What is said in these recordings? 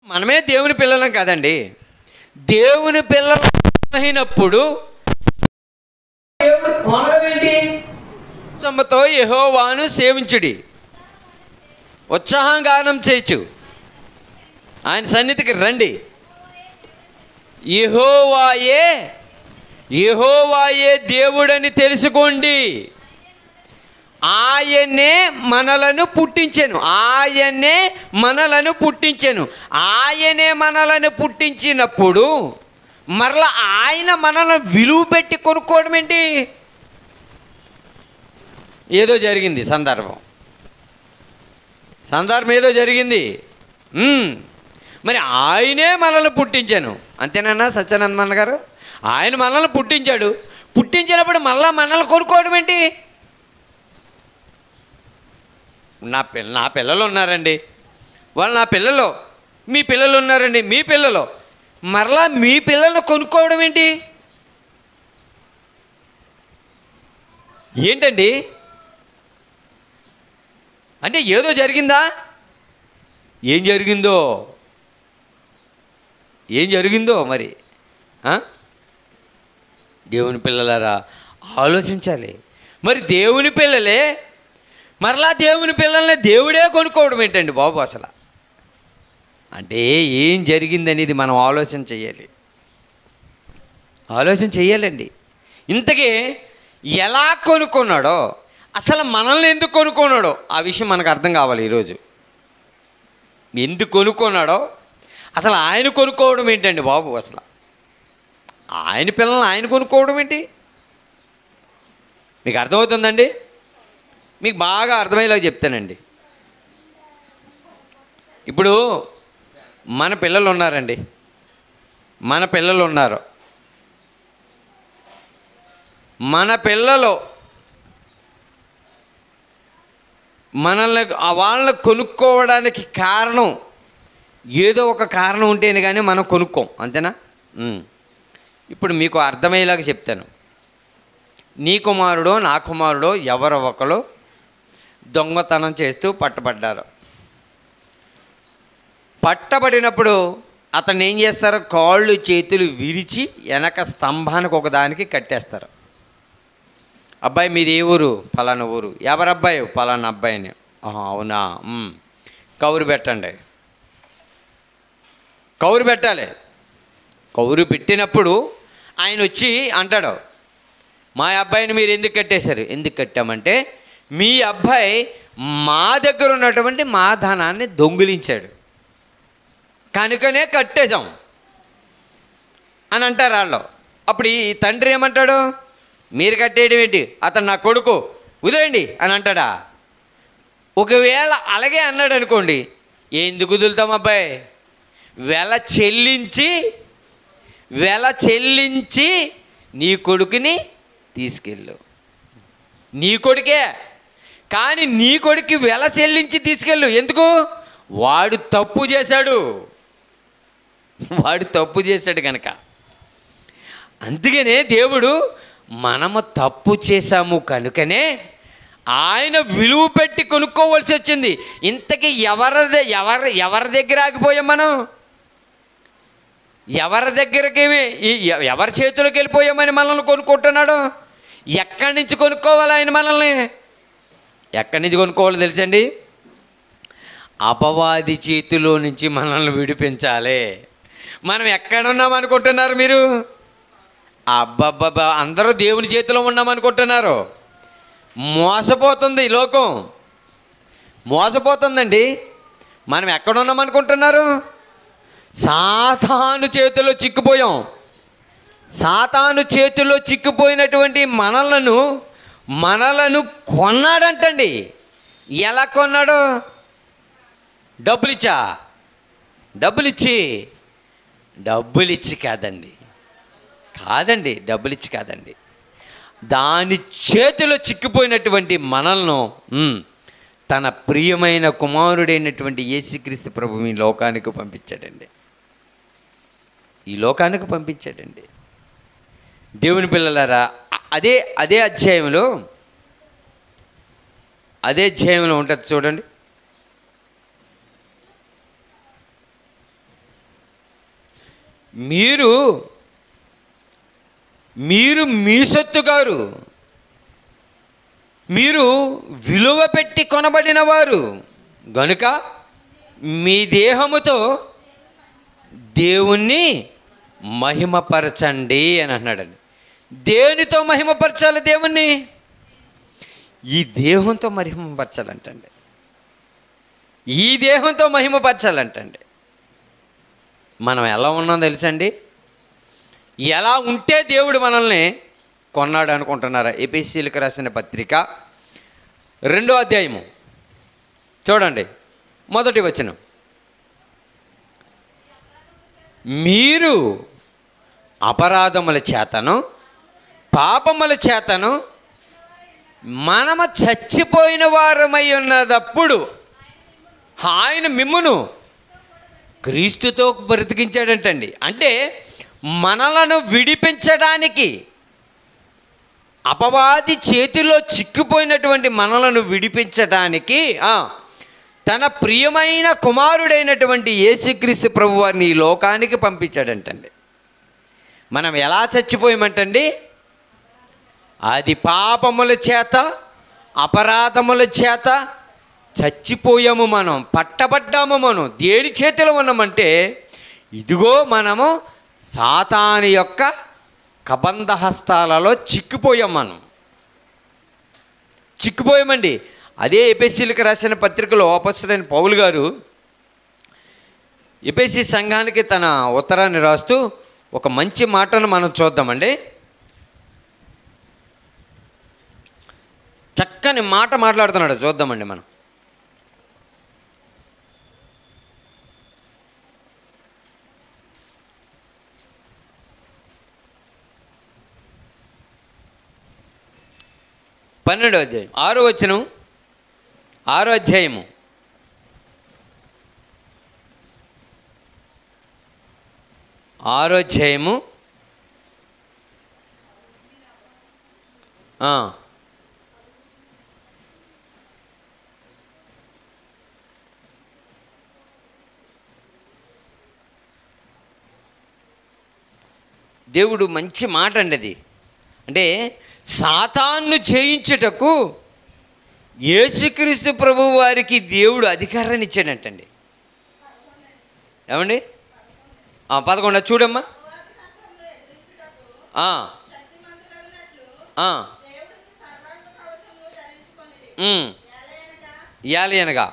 మనమే దేవుని పిల్లలం కాదండి. దేవుని పిల్లలు అయినప్పుడు దేవుడు కోరవేంటి? సమ్మతో యెహోవాను సేవించుడి, ఉత్సాహంగానం చేయొచ్చు, ఆయన సన్నిధికి రండి. యెహోవాయే దేవుడని తెలుసుకోండి. ఆయనే మనలను పుట్టించెను. ఆయనే మనలను పుట్టించినప్పుడు మరలా ఆయన మనల్ని విలువ పెట్టి కొనుక్కోవడం ఏంటి? ఏదో జరిగింది, సందర్భం ఏదో జరిగింది. మరి ఆయనే మనల్ని పుట్టించాను, అంతేనన్నా సత్యానందమన్న గారు? ఆయన మనల్ని పుట్టించినప్పుడు మళ్ళా మనల్ని కొనుక్కోవడం ఏంటి? నా పిల్లలు ఉన్నారండి, వాళ్ళు నా పిల్లలు, మీ పిల్లలు ఉన్నారండి, మీ పిల్లలు, మరలా మీ పిల్లల్ని కొనుక్కోవడం ఏంటండి? అంటే ఏదో జరిగిందా? ఏం జరిగిందో మరి దేవుని పిల్లలారా ఆలోచించాలి. మరి దేవుని పిల్లలే మరలా దేవుని పిల్లల్ని దేవుడే కొనుక్కోవడం ఏంటండి బాబు అసలు? అంటే ఏం జరిగిందనేది మనం ఆలోచన చేయాలండి. ఇంతకీ ఎలా కొనుక్కున్నాడో, అసలు మనల్ని ఎందుకు కొనుక్కున్నాడో ఆ విషయం మనకు అర్థం కావాలి ఈరోజు. ఎందుకు కొనుక్కున్నాడో, అసలు ఆయన కొనుక్కోవడం ఏంటండి బాబు? అసలు ఆయన పిల్లల్ని ఆయన కొనుక్కోవడం ఏంటి? మీకు అర్థమవుతుందండి? మీకు బాగా అర్థమయ్యేలాగా చెప్తానండి. ఇప్పుడు మన పిల్లలు ఉన్నారండి, మన పిల్లలు మనల్ని వాళ్ళని కొనుక్కోవడానికి కారణం ఏదో ఒక కారణం ఉంటేనే కానీ మనం కొనుక్కోం, అంతేనా? ఇప్పుడు మీకు అర్థమయ్యేలాగా చెప్తాను. నీ కుమారుడో నా కుమారుడో ఎవరో ఒకరు దొంగతనం చేస్తూ పట్టబడినప్పుడు అతన్ని ఏం చేస్తారు? కాళ్ళు చేతులు విరిచి వెనక స్తంభానికి ఒకదానికి కట్టేస్తారు. అబ్బాయి మీది ఏ ఊరు? ఫలానా ఊరు. ఎవరబ్బాయి? ఫలానా అబ్బాయిని. అవునా, కౌరు పెట్టండి. కౌరు పెట్టాలి. కౌరు పెట్టినప్పుడు ఆయన వచ్చి అంటాడు, మా అబ్బాయిని మీరు ఎందుకు కట్టేశారు? ఎందుకు కట్టామంటే మీ అబ్బాయి మా దగ్గర ఉన్నటువంటి మా ధనాన్ని దొంగిలించాడు కనుకనే కట్టేశాం అని అంటారు వాళ్ళు. అప్పుడు ఈ తండ్రి ఏమంటాడు? మీరు కట్టేయడం ఏంటి, అతను నా కొడుకు, వదిలేండి అని అంటాడా? ఒకవేళ అలాగే అన్నాడు అనుకోండి, ఎందుకు వదులుతాం అబ్బాయి? వెల చెల్లించి నీ కొడుకుని తీసుకెళ్ళు. నీ కొడుకే, కానీ నీ కొడుకు వెల చెల్లించి తీసుకెళ్ళు. ఎందుకు? వాడు తప్పు చేశాడు కనుక. అందుకనే దేవుడు మనము తప్పు చేశాము కనుకనే ఆయన విలువ పెట్టి కొనుక్కోవలసి వచ్చింది. ఇంతకీ ఎవరి దగ్గర ఆగిపోయాం మనం? ఎవరి చేతులకు వెళ్ళిపోయామని మనల్ని కొనుక్కుంటున్నాడు? ఎక్కడి నుంచి కొనుక్కోవాలి ఆయన మనల్ని? ఎక్కడి నుంచి కొనుక్కోవాలో తెలుసండి? అపవాది చేతిలో నుంచి మనల్ని విడిపించాలి. మనం ఎక్కడున్నాం అనుకుంటున్నారు మీరు? అబ్బబ్బబ్బా, అందరూ దేవుని చేతిలో ఉన్నామనుకుంటున్నారు. మోసపోతుంది ఈ లోకం, మోసపోతుందండి. మనం ఎక్కడున్నాం అనుకుంటున్నారు? సాతాను చేతిలో చిక్కిపోయాం. సాతాను చేతిలో చిక్కిపోయినటువంటి మనలను కొన్నాడంటండి. ఎలా కొన్నాడు? డబ్బులిచ్చి కాదండి. దాని చేతిలో చిక్కిపోయినటువంటి మనల్ని తన ప్రియమైన కుమారుడైనటువంటి యేసుక్రీస్తు ప్రభువు ఈ లోకానికి పంపించాడండి. దేవుని పిల్లలారా, అదే అధ్యాయంలో ఉంటుంది చూడండి. మీరు మీరు మీ సొత్తు గారు, మీరు విలువ పెట్టి కొనబడిన వారు గనుక మీ దేహముతో దేవుణ్ణి మహిమపరచండి అని అన్నాడండి. దేనితో మహిమపరచాలి దేవుణ్ణి? ఈ దేహంతో మహిమపరచాలంటండి. ఈ దేహంతో మహిమపరచాలంటండి. మనం ఎలా ఉన్నాం తెలుసండి? ఎలా ఉంటే దేవుడు మనల్ని కొన్నాడు అనుకుంటున్నారా? ఎఫెసీయులకు రాసిన పత్రిక 2వ అధ్యాయము చూడండి, 1వ వచనం. మీరు అపరాధముల చేతను పాపముల చేతను మనము చచ్చిపోయిన వారమై ఉన్నదప్పుడు ఆయన మిమ్మును క్రీస్తుతో బ్రతికించాడంటండి. అంటే మనలను విడిపించడానికి, అపవాది చేతిలో చిక్కిపోయినటువంటి మనలను విడిపించడానికి తన ప్రియమైన కుమారుడైనటువంటి యేసుక్రీస్తు ప్రభువారిని ఈ లోకానికి పంపించాడంటండి. మనం ఎలా చచ్చిపోయామంటండి? అది పాపముల చేత, అపరాధముల చేత చచ్చిపోయాము. మనం పట్టబడ్డాము. మనం దేని చేతిలో ఉన్నామంటే, ఇదిగో మనము సాతాను యొక్క కబంధ హస్తాలలో చిక్కిపోయాం. మనం చిక్కిపోయామండి. అదే ఎఫెసీయులకు రాసిన పత్రికలో అపొస్తలుడైన పౌలు గారు ఎఫెసీ సంఘానికి తన ఉత్తరాన్ని రాస్తూ ఒక మంచి మాటను మనం చూద్దామండి. చక్కని మాట మాట్లాడుతున్నాడు, చూద్దామండి మనం. పన్నెండవ అధ్యాయం 6వ వచనం, 6వ అధ్యాయము 6వ అధ్యాయము దేవుడు మంచి మాట అండి అది. అంటే సాతాన్ను జయించుటకు యేసుక్రీస్తు ప్రభువు వారికి దేవుడు అధికారాన్ని ఇచ్చాడంటండి. ఏమండి? 11 చూడమ్మా. ఏలయనగా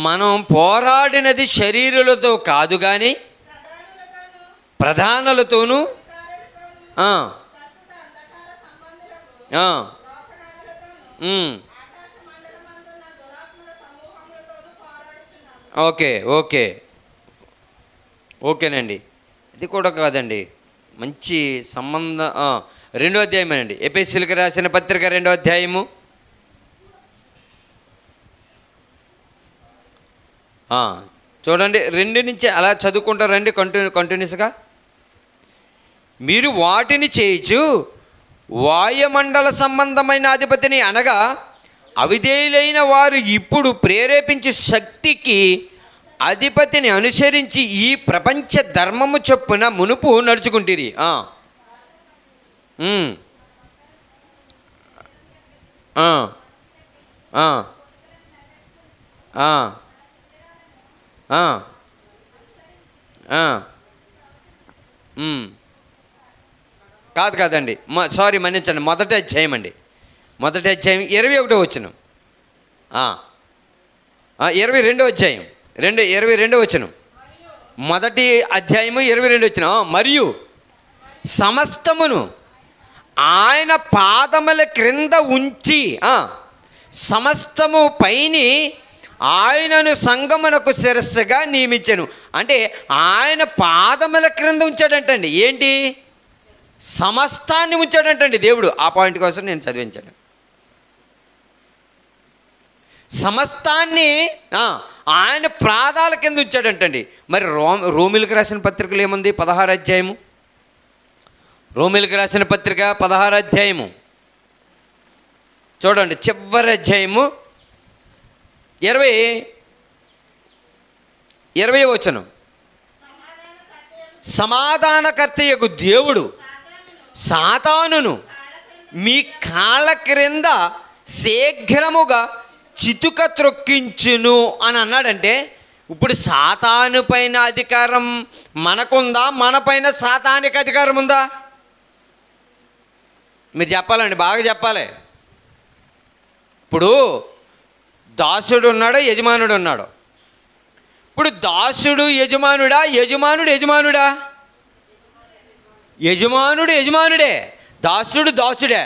మనం పోరాడినది శరీరులతో కాదు కానీ ప్రధానులతోనూ ఓకేనండి. ఇది కూడా కాదండి, మంచి సంబంధం. 2వ అధ్యాయమేనండి, ఎఫెసీయులకు రాసిన పత్రిక 2వ అధ్యాయము చూడండి. 2 నుంచి అలా చదువుకుంటారండి కంటిన్యూస్గా. మీరు వాటిని చేయించు వాయుమండల సంబంధమైన అధిపతిని, అనగా అవిధేయులైన వారు ఇప్పుడు ప్రేరేపించే శక్తికి అధిపతిని అనుసరించి ఈ ప్రపంచ ధర్మము చొప్పున మునుపు నడుచుకుంటారు. కాదండి, సారీ, మన్నించండి. మొదటి అధ్యాయం అండి, మొదటి అధ్యాయం 21వ వచనం, 22వ అధ్యాయం 22వ వచనం, మొదటి అధ్యాయము 22వ వచనం. మరియు సమస్తమును ఆయన పాదముల క్రింద ఉంచి సమస్తము పైని ఆయనను సంగమునకు శిరస్సుగా నియమించెను. అంటే ఆయన పాదముల క్రింద ఉంచాడంటండి. ఏంటి? సమస్తాన్ని ఉంచాడంటండి దేవుడు. ఆ పాయింట్ కోసం నేను చదివించాను. సమస్తాన్ని ఆయన పాదాల కింద ఉంచాడంటండి. మరి రోమిలకు రాసిన పత్రికలు ఏముంది? 16వ అధ్యాయము, రోమిలకు రాసిన పత్రిక 16వ అధ్యాయము చూడండి, చివరి అధ్యాయము 20వ వచనం. సమాధానకర్తయగు దేవుడు సాతానును మీ కాళ్ళ క్రింద శీఘ్రముగా చితుక త్రొక్కించును అని అన్నాడంటే, ఇప్పుడు సాతాను పైన అధికారం మనకుందా, మన పైన సాతానికి అధికారం ఉందా? మీరు చెప్పాలండి, బాగా చెప్పాలి. ఇప్పుడు దాసుడు ఉన్నాడో యజమానుడు ఉన్నాడో? ఇప్పుడు దాసుడు యజమానుడా, యజమానుడు యజమానుడా? యజమానుడు యజమానుడే, దాసుడు దాసుడే.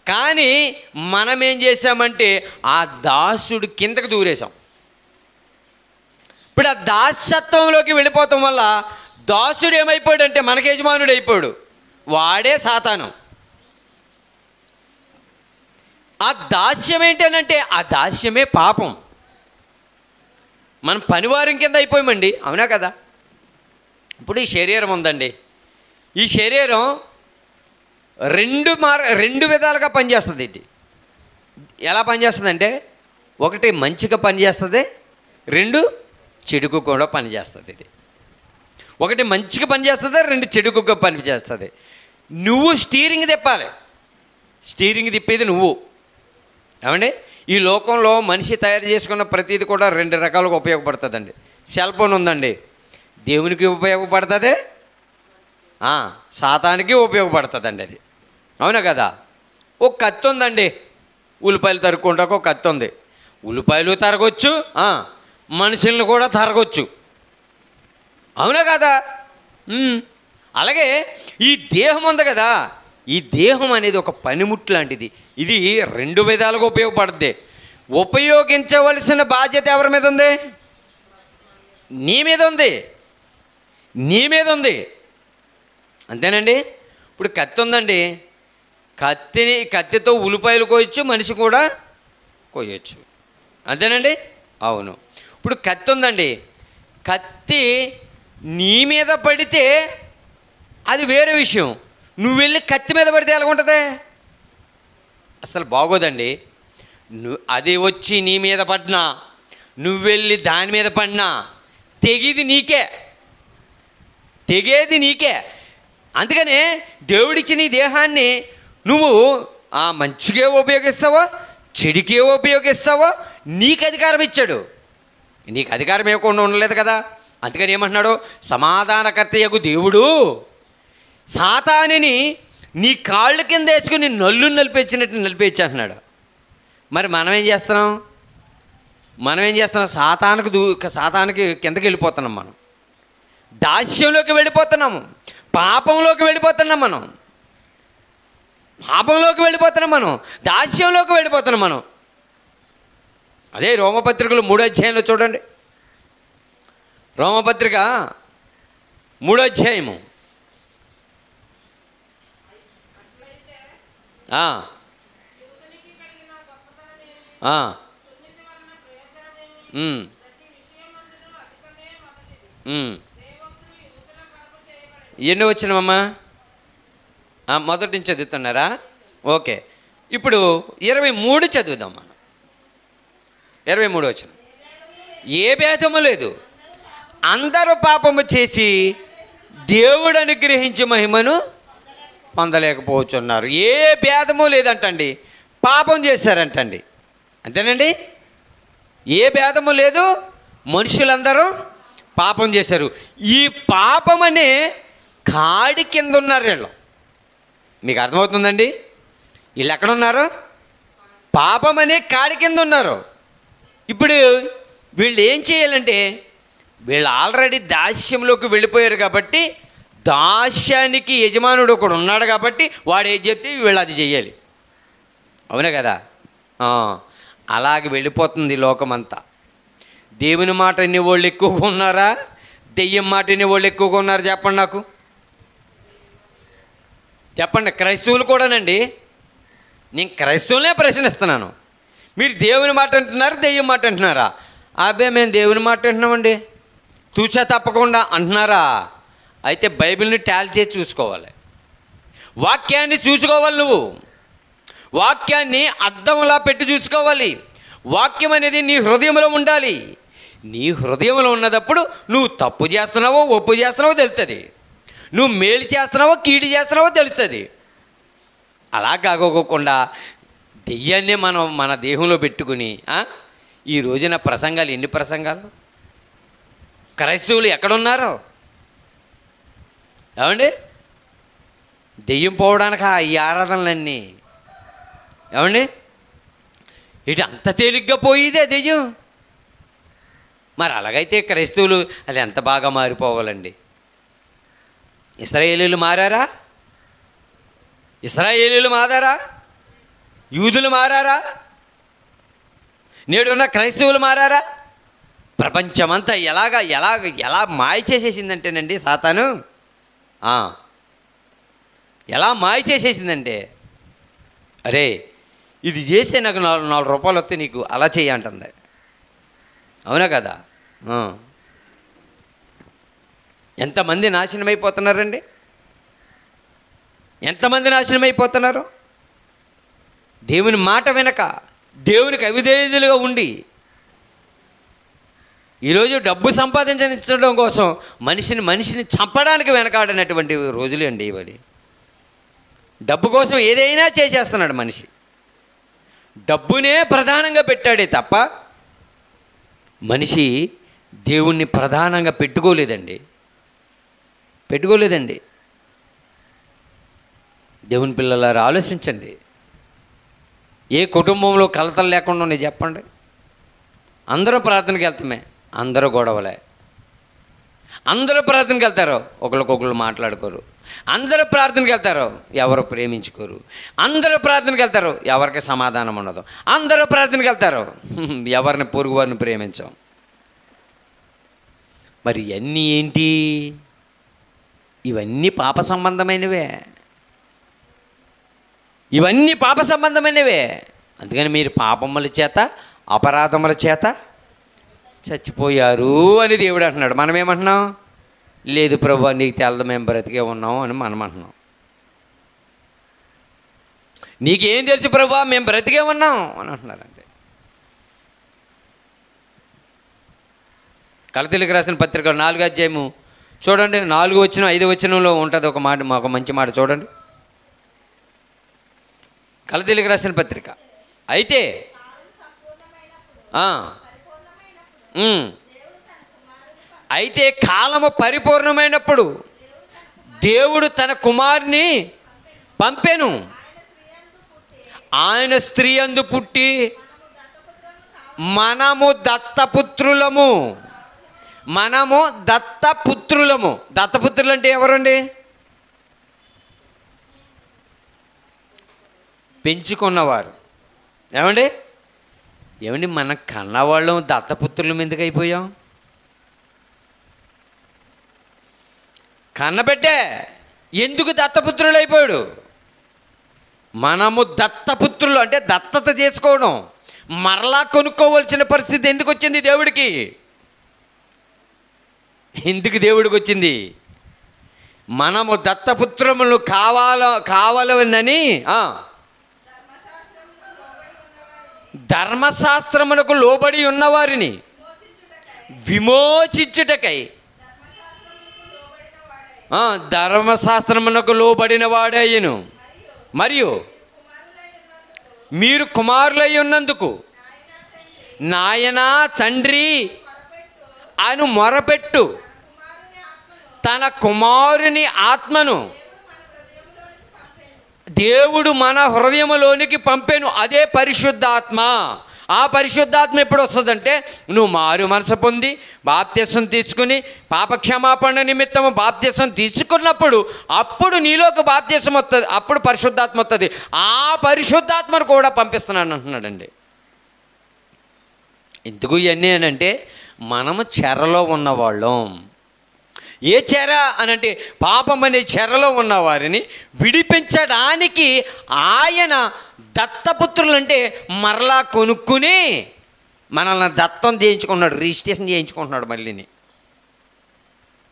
కానీ మనం ఏం చేసామంటే ఆ దాసుడు కిందకు దూరేసాం. ఇప్పుడు ఆ దాసత్వంలోకి వెళ్ళిపోవటం వల్ల దాసుడు ఏమైపోయాడంటే మనకి యజమానుడు అయిపోయాడు. వాడే సాతాను. ఆ దాస్యం ఏంటనంటే ఆ దాస్యమే పాపం. మనం పనివారం కింద అయిపోయామండి, అవునా కదా? ఇప్పుడు ఈ శరీరం ఉందండి, ఈ శరీరం రెండు విధాలుగా పనిచేస్తుంది. ఇది ఎలా పనిచేస్తుందంటే, ఒకటి మంచిగా పనిచేస్తుంది, రెండు చెడుకు కూడా పనిచేస్తుంది. ఇది ఒకటి మంచిగా పనిచేస్తుంది, రెండు చెడుకుగా పనిచేస్తుంది. నువ్వు స్టీరింగ్ తిప్పాలి, స్టీరింగ్ తిప్పేది నువ్వు. ఏమండి, ఈ లోకంలో మనిషి తయారు చేసుకున్న ప్రతిదీ కూడా రెండు రకాలుగా ఉపయోగపడుతుందండి. సెల్ ఫోన్ ఉందండి, దేవునికి ఉపయోగపడుతుంది, సాతానికి ఉపయోగపడుతుందండి. అది అవునా కదా? ఒక కత్తి ఉందండి, ఉల్లిపాయలు తరుక్కుంటాక ఒక కత్తి ఉంది. ఉల్లిపాయలు తరగొచ్చు, మనుషుల్ని కూడా తరగొచ్చు, అవునా కదా? అలాగే ఈ దేహం ఉంది కదా, ఈ దేహం అనేది ఒక పనిముట్టు లాంటిది. ఇది రెండు విధాలుగా ఉపయోగపడుద్ది. ఉపయోగించవలసిన బాధ్యత ఎవరి మీద ఉంది? నీ మీద ఉంది, నీ మీద ఉంది. అంతేనండి. ఇప్పుడు కత్తి ఉందండి, కత్తితో ఉల్లిపాయలు కోయచ్చు, మనిషి కూడా కోయచ్చు. అంతేనండి, అవును. ఇప్పుడు కత్తి ఉందండి, కత్తి నీ మీద పడితే అది వేరే విషయం. నువ్వు వెళ్ళి కత్తి మీద పడితే ఎలా ఉంటుంది? అసలు బాగోదండి. అది వచ్చి నీ మీద పడినా, నువ్వు వెళ్ళి దాని మీద పడినా తెగేది నీకే. అందుకనే దేవుడిచ్చిన ఈ దేహాన్ని నువ్వు మంచిగా ఉపయోగిస్తావో చెడుకే ఉపయోగిస్తావో నీకు అధికారం ఇచ్చాడు. నీకు అధికారం ఇవ్వకుండా ఉండలేదు కదా. అందుకని ఏమంటున్నాడు? సమాధానకర్తయగు దేవుడు సాతానుని నీ కాళ్ళ కింద వేసుకుని నల్లు నలిపించినట్టు నలిపించి అంటున్నాడు. మరి మనం ఏం చేస్తున్నాం? సాతానికి కిందకి వెళ్ళిపోతున్నాం. మనం దాస్యంలోకి వెళ్ళిపోతున్నాము, పాపంలోకి వెళ్ళిపోతున్నాం, మనం దాస్యంలోకి వెళ్ళిపోతున్నాం మనం. అదే రోమపత్రికలు 3వ అధ్యాయంలో చూడండి. రోమపత్రిక 3వ అధ్యాయము. ఎన్ని వచ్చినామమ్మా? మొదటి నుంచి చదువుతున్నారా? ఓకే, ఇప్పుడు 23 చదువుదాం మనం. 23 వచ్చిన. ఏ భేదము లేదు, అందరూ పాపము చేసి దేవుడు అనుగ్రహించి మహిమను పొందలేకపోతున్నారు. ఏ భేదము లేదంటండి, పాపం చేశారంటండి. అంతేనండి, ఏ భేదము లేదు, మనుషులందరూ పాపం చేశారు. ఈ పాపం అనే కాడి కింద ఉన్నారు వీళ్ళు. మీకు అర్థమవుతుందండి? వీళ్ళు ఎక్కడున్నారు? పాపం అనే కాడి కింద ఉన్నారు. ఇప్పుడు వీళ్ళు ఏం చేయాలంటే, వీళ్ళు ఆల్రెడీ దాస్యంలోకి వెళ్ళిపోయారు కాబట్టి, దాస్యానికి యజమానుడు ఒకడు ఉన్నాడు కాబట్టి వాడు ఏది చెప్తే వీళ్ళు అది చెయ్యాలి. అవునా కదా? అలాగే వెళ్ళిపోతుంది లోకమంతా. దేవుని మాట వినే వాళ్ళు ఎక్కువగా ఉన్నారా, దెయ్యం మాట వినే వాళ్ళు ఎక్కువగా ఉన్నారు? చెప్పండి నాకు, చెప్పండి. క్రైస్తవులు కూడానండి. నేను క్రైస్తవులనే ప్రశ్నిస్తున్నాను. మీరు దేవుని మాట అంటున్నారు, దెయ్యం మాట అంటున్నారా? అబ్బే మేము దేవుని మాట అంటున్నామండి, తూచా తప్పకుండా అంటున్నారా? అయితే బైబిల్ని టాల్ చేసి చూసుకోవాలి, వాక్యాన్ని చూసుకోవాలి. నువ్వు వాక్యాన్ని అద్దంలా పెట్టి చూసుకోవాలి. వాక్యం అనేది నీ హృదయంలో ఉండాలి. నీ హృదయంలో ఉన్నదప్పుడు నువ్వు తప్పు చేస్తున్నావో ఒప్పు చేస్తున్నావో తెలుస్తుంది. నువ్వు మేలు చేస్తున్నావో కీడు చేస్తున్నావో తెలుస్తుంది. అలా కాకోకుండా దెయ్యాన్నే మనం మన దేహంలో పెట్టుకుని ఈ రోజున ప్రసంగాలు, ఎన్ని ప్రసంగాలు! క్రైస్తవులు ఎక్కడున్నారో ఏమండి? దెయ్యం పోవడానికి ఈ ఆరాధనలన్నీ ఏమండి? ఇటు అంత తేలిగ్గా పోయిదే దెయ్యం. మరి అలాగైతే క్రైస్తవులు అది ఎంత బాగా మారిపోవాలండి. ఇశ్రాయేలీలు మారారా? ఇశ్రాయేలీలు మారారా? యూదులు మారారా? నేడున్న క్రైస్తవులు మారారా? ప్రపంచమంతా ఎలా మాయ చేసేసిందంటేనండి సాతాను, ఎలా మాయ చేసేసిందంటే, అరే ఇది చేస్తే నాకు 4 రూపాయలు వస్తే నీకు అలా చేయంటుంది. అవునా కదా? ఎంతమంది నాశనం అయిపోతున్నారండి? ఎంతమంది నాశనం అయిపోతున్నారు? దేవుని మాట వెనక, దేవునికి అవిధేయులుగా ఉండి ఈరోజు డబ్బు సంపాదించడం కోసం మనిషిని చంపడానికి వెనకాడినటువంటి రోజులే అండి ఇవడి. డబ్బు కోసం ఏదైనా చేసేస్తున్నాడు మనిషి. డబ్బునే ప్రధానంగా పెట్టాడే తప్ప మనిషి దేవుణ్ణి ప్రధానంగా పెట్టుకోలేదండి. దేవుని పిల్లలారా ఆలోచించండి. ఏ కుటుంబంలో కలతలు లేకుండా ఉన్నాయి చెప్పండి? అందరూ ప్రార్థనకి వెళ్తామే, అందరూ గొడవలే. అందరూ ప్రార్థనకి వెళ్తారు, ఒకరికొకరు మాట్లాడుకోరు. అందరూ ప్రార్థనకి వెళ్తారు, ఎవరు ప్రేమించుకోరు. అందరూ ప్రార్థనకి వెళ్తారు, ఎవరికి సమాధానం ఉండదు. అందరూ ప్రార్థనకి వెళ్తారు, ఎవరిని పొరుగు వారిని ప్రేమించాం. మరి ఇవన్నీ ఏంటి? ఇవన్నీ పాప సంబంధమైనవే. అందుకని మీరు పాపముల చేత, అపరాధముల చేత చచ్చిపోయారు అని దేవుడు అంటున్నాడు. మనం ఏమంటున్నాం? లేదు ప్రభువా నీకు తెలదు, మేము బ్రతికే ఉన్నాం అని మనం అంటున్నాం. నీకేం తెలుసు ప్రభువా, మేము బ్రతికే ఉన్నాం అని అంటున్నారండి. కొలతీయులకు రాసిన పత్రిక 4వ అధ్యాయము చూడండి, 4 వచనం 5 వచనంలో ఉంటుంది ఒక మాట, ఒక మంచి మాట చూడండి. కొలతీయులకు రాసిన పత్రిక. అయితే కాలము పరిపూర్ణమైనప్పుడు దేవుడు తన కుమారుని పంపెను. ఆయన స్త్రీ యందు పుట్టి మనము దత్తపుత్రులము. దత్తపుత్రులు అంటే ఎవరండి? పెంచుకున్నవారు. ఏమండి మన కన్నవాళ్ళం దత్తపుత్రులం ఎందుకు అయిపోయాం? కన్నబెట్టే ఎందుకు దత్తపుత్రులు అయిపోయాడు? మనము దత్తపుత్రులు అంటే దత్తత చేసుకోవడం, మరలా కొనుక్కోవలసిన పరిస్థితి ఎందుకు వచ్చింది దేవుడికి? ఎందుకు దేవుడికి వచ్చింది? మనము దత్తపుత్రములు కావాలని ధర్మశాస్త్రమునకు లోబడి ఉన్నవారిని విమోచించుటకై, ధర్మశాస్త్రమునకు లోబడిన వాడయ్యను. మరియు మీరు కుమారులై ఉన్నందుకు నాయనా తండ్రి అని మొరపెట్టు తన కుమారుని ఆత్మను దేవుడు మన హృదయంలోనికి పంపెను. అదే పరిశుద్ధాత్మ. ఆ పరిశుద్ధాత్మ ఎప్పుడు వస్తుందంటే నువ్వు మారు మనసు పొంది బాప్తిసం తీసుకుని పాపక్షమాపణ నిమిత్తము బాప్తిసం తీసుకున్నప్పుడు అప్పుడు నీలోకి బాప్తిసం వస్తుంది, అప్పుడు పరిశుద్ధాత్మ వస్తుంది. ఆ పరిశుద్ధాత్మను కూడా పంపిస్తున్నాను అంటున్నాడండి. ఎందుకు ఇవన్నీ అంటే మనము చెరలో ఉన్నవాళ్ళం. ఏ చెర అనంటే పాపం అనే చెరలో ఉన్న వారిని విడిపించడానికి ఆయన దత్తపుత్రులు అంటే మరలా కొనుక్కుని మనల్ని దత్తం చేయించుకున్నాడు, రిజిస్ట్రేషన్ చేయించుకుంటున్నాడు. మళ్ళీని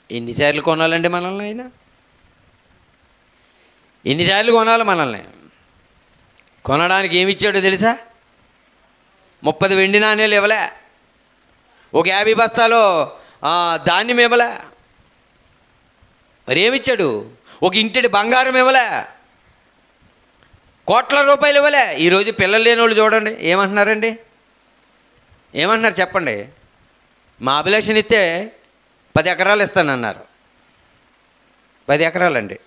ఎన్నిసార్లు కొనాలండి మనల్ని? ఆయన ఎన్నిసార్లు కొనాలి మనల్ని? కొనడానికి ఏమి ఇచ్చాడో తెలుసా? 30 వెండి నాణేలు ఇవ్వలే, ఒక 50 బస్తాలో ధాన్యం ఇవ్వలే, మరి ఏమిచ్చాడు? ఒక ఇంటిడి బంగారం ఇవ్వలే, కోట్ల రూపాయలు ఇవ్వలే. ఈరోజు పిల్లలు లేని వాళ్ళు చూడండి ఏమంటున్నారండి, ఏమంటున్నారు చెప్పండి? మా అభిలాషని ఇస్తే 10 ఎకరాలు ఇస్తానన్నారు. 10 ఎకరాలండి.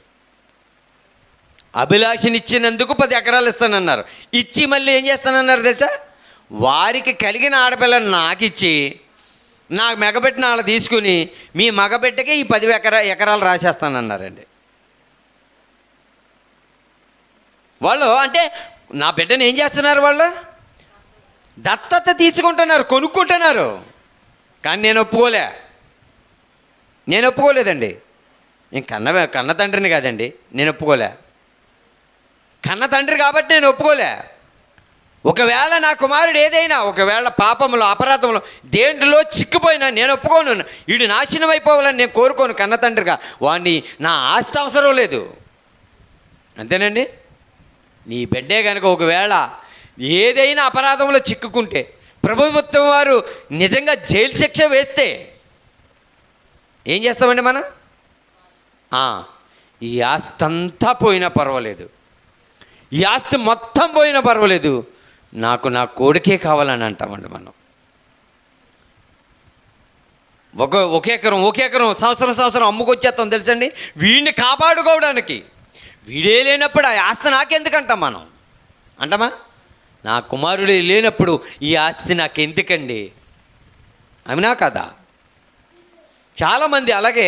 అభిలాషని ఇచ్చినందుకు 10 ఎకరాలు ఇస్తానన్నారు. ఇచ్చి మళ్ళీ ఏం చేస్తానన్నారు తెలుసా? వారికి కలిగిన ఆడపిల్లని నాకు ఇచ్చి, నాకు మెగబెట్టిన వాళ్ళు తీసుకుని మీ మగబిడ్డకి ఈ 10 ఎకరాలు రాసేస్తానన్నారండి. వాళ్ళు అంటే నా బిడ్డను ఏం చేస్తున్నారు? వాళ్ళు దత్తత తీసుకుంటున్నారు, కొనుక్కుంటున్నారు. కానీ నేను ఒప్పుకోలేదండి. నేను కన్న తండ్రిని కాదండి, నేను ఒప్పుకోలే. కన్న తండ్రి కాబట్టి నేను ఒప్పుకోలే. ఒకవేళ నా కుమారుడు ఏదైనా ఒకవేళ పాపంలో అపరాధంలో దేంట్లో చిక్కిపోయినా నేను ఒప్పుకోను. వీడు నాశనం అయిపోవాలని నేను కోరుకోను. కన్న తండ్రిగా వాడిని నా ఆస్తి అవసరం లేదు. అంతేనండి. నీ బిడ్డే కనుక ఒకవేళ ఏదైనా అపరాధంలో చిక్కుకుంటే ప్రభుత్వం వారు నిజంగా జైలు శిక్ష వేస్తే ఏం చేస్తామండి మనం? ఈ ఆస్తి అంతా పోయినా పర్వాలేదు, ఈ ఆస్తి మొత్తం పోయినా పర్వాలేదు, నాకు నా కొడుకే కావాలని అంటామండి మనం. ఒక ఎకరం సంవత్సరం అమ్ముకొచ్చేస్తాం తెలుసండి, వీడిని కాపాడుకోవడానికి. వీడే లేనప్పుడు ఆ ఆస్తి నాకెందుకు అంటాం మనం? అంటామా? నా కుమారుడే లేనప్పుడు ఈ ఆస్తి నాకెందుకండి? అవునా కదా? చాలామంది అలాగే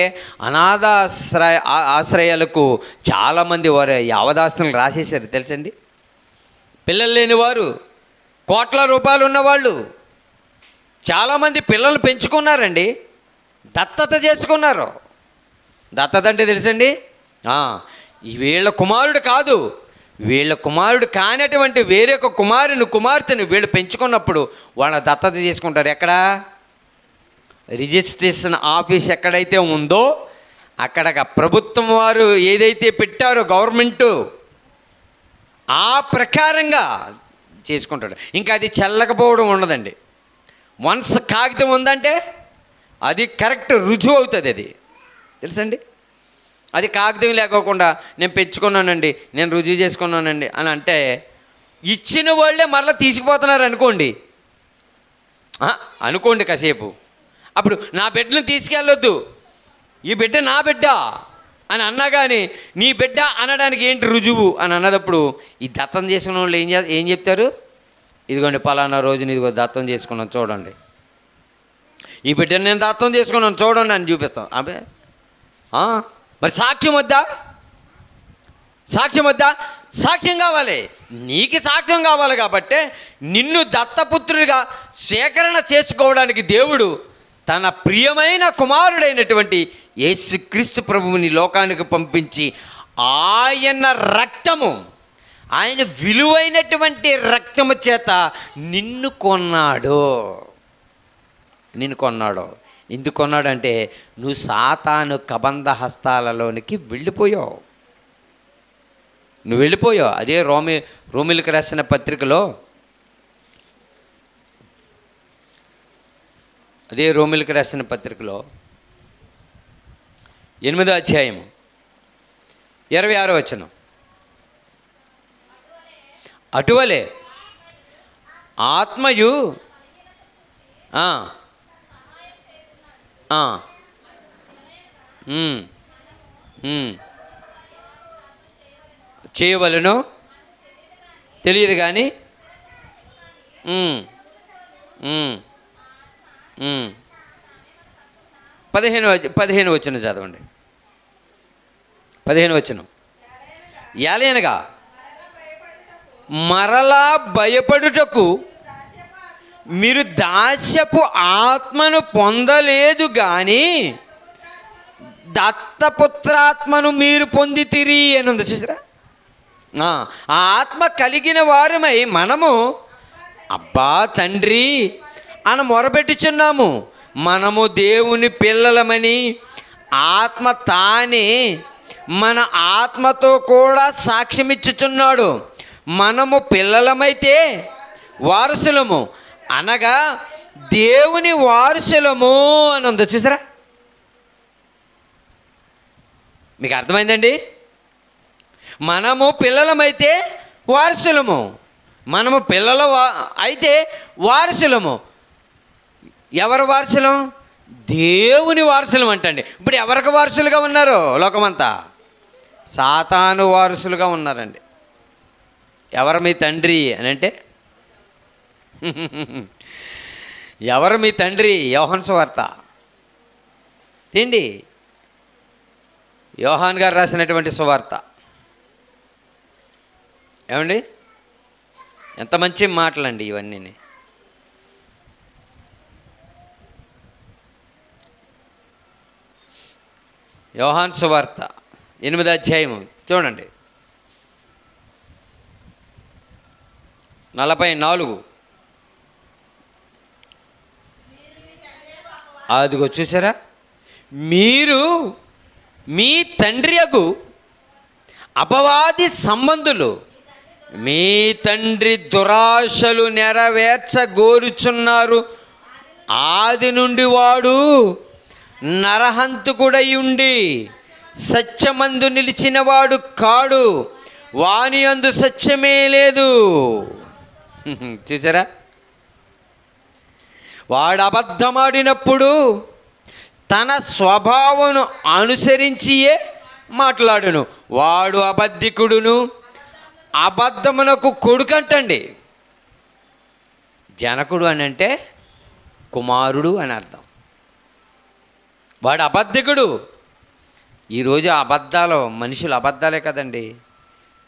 ఆశ్రయాలకు చాలామంది వారు యావదాస్తులు రాసేశారు తెలుసండి. పిల్లలు లేనివారు, కోట్ల రూపాయలు ఉన్నవాళ్ళు చాలామంది పిల్లలు పెంచుకున్నారండి, దత్తత చేసుకున్నారు. దత్తత అంటే తెలుసండి, వీళ్ళ కుమారుడు కాదు, వీళ్ళ కుమారుడు కానటువంటి వేరొక కుమార్తెను వీళ్ళు పెంచుకున్నప్పుడు వాళ్ళ దత్తత చేసుకుంటారు. ఎక్కడ? రిజిస్ట్రేషన్ ఆఫీస్ ఎక్కడైతే ఉందో అక్కడ ప్రభుత్వం వారు ఏదైతే పెట్టారో గవర్నమెంటు ఆ ప్రకారంగా చేసుకుంటాడు. ఇంకా అది చెల్లకపోవడం ఉండదండి. వన్స్ కాగితం ఉందంటే అది కరెక్ట్ రుజువు అవుతుంది. అది తెలుసండి. అది కాగితం లేకోకుండా నేను పెంచుకున్నానండి, నేను రుజువు చేసుకున్నానండి అని అంటే ఇచ్చిన వాళ్ళే మరలా తీసుకుపోతున్నారు అనుకోండి కాసేపు. అప్పుడు నా బిడ్డను తీసుకెళ్ళొద్దు, ఈ బిడ్డ నా బిడ్డ అని అన్నా కానీ నీ బిడ్డ అనడానికి ఏంటి రుజువు అని అన్నదప్పుడు ఈ దత్తం చేసుకున్న వాళ్ళు ఏం చెప్తారు? ఇదిగోండి పలానా రోజుని ఇదిగో దత్తం చేసుకున్నాను చూడండి, ఈ బిడ్డను నేను దత్తం చేసుకున్నాను చూడండి అని చూపిస్తాం. అబ్బే మరి సాక్ష్యం వద్దా? సాక్ష్యం కావాలి. నీకు సాక్ష్యం కావాలి కాబట్టి నిన్ను దత్తపుత్రుడిగా సేకరణ చేసుకోవడానికి దేవుడు తన ప్రియమైన కుమారుడైనటువంటి యేసుక్రీస్తు ప్రభువుని లోకానికి పంపించి ఆయన రక్తము, ఆయన విలువైనటువంటి రక్తము చేత నిన్ను కొన్నాడు. ఎందుకు కొన్నాడంటే నువ్వు సాతాను కబంధ హస్తాలలోనికి వెళ్ళిపోయావు. అదే రోమిలకు రాసిన పత్రికలో, అదే రోమిలకు రాసిన పత్రికలో 8వ అధ్యాయము 26వ వచనం, అటువలే ఆత్మయు చేయవలెనో తెలియదు కానీ 15 వచనం చదవండి. 15 వచనం. యాలేనగా మరలా భయపడుటకు మీరు దాస్యపు ఆత్మను పొందలేదు కానీ దత్తపుత్రాత్మను మీరు పొందితిరి అని ఉంది చూసారా. ఆ ఆత్మ కలిగిన వారమై మనము అబ్బా తండ్రి అని మొరపెట్టుచున్నాము. మనము దేవుని పిల్లలమని ఆత్మ తానే మన ఆత్మతో కూడా సాక్ష్యమిచ్చుచున్నాడు. మనము పిల్లలమైతే వారసులము, అనగా దేవుని వారసులము అని ఉంది చూసారా. మీకు అర్థమైందండి? మనము పిల్లలమైతే వారసులము, మనము పిల్లల అయితే వారసులము. ఎవరు వారసులం? దేవుని వారసులం అంటండి. ఇప్పుడు ఎవరికి వారసులుగా ఉన్నారు? లోకమంతా సాతాను వారసులుగా ఉన్నారండి. ఎవరు మీ తండ్రి అని అంటే ఎవరు మీ తండ్రి? యోహాను సువార్త తిండి, యోహాన్ గారు రాసినటువంటి సువార్త. ఏమండి, ఎంత మంచి మాటలండి ఇవన్నీ. యోహాన్ సువార్త 8వ అధ్యాయము చూడండి, 44. అదిగో చూసారా, మీరు మీ తండ్రి అగు అపవాది సంబంధులు, మీ తండ్రి దురాశలు నెరవేర్చగోరుచున్నారు. ఆది నుండి వాడు నరహంతకుడై ఉండి సత్యమందు నిలిచినవాడు కాడు, వాని అందు సత్యమే లేదు. చూసారా, వాడు అబద్ధమాడినప్పుడు తన స్వభావమును అనుసరించియే మాట్లాడును. వాడు అబద్ధికుడును, అబద్ధమునకు కొడుకంటండి. జనకుడు అని అంటే కుమారుడు అని అర్థం. వాడు అబద్ధికుడు. ఈరోజు అబద్ధాలు, మనుషులు అబద్ధాలే కదండి.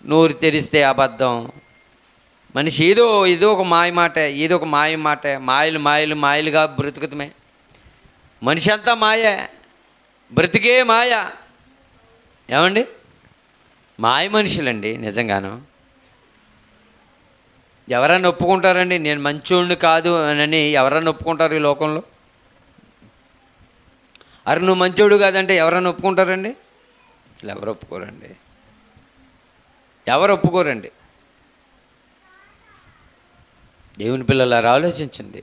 నోరు తెరిస్తే అబద్ధం. మనిషి ఏదో ఒక మాయ మాట, ఏదో ఒక మాయ మాట, మాయలుగా బ్రతుకుతమే. మనిషి అంతా మాయే, బ్రతికే మాయ. ఏమండి, మాయ మనుషులండి నిజంగాను. ఎవరన్నా ఒప్పుకుంటారండి నేను మంచోడిని కాదు అని? ఎవరన్నా ఒప్పుకుంటారు ఈ లోకంలో? అరే నువ్వు మంచోడు కాదంటే ఎవరన్నా ఒప్పుకుంటారండి? అసలు ఎవరు ఒప్పుకోరండి, ఎవరు ఒప్పుకోరండి. దేవుని పిల్లలారా ఆలోచించండి.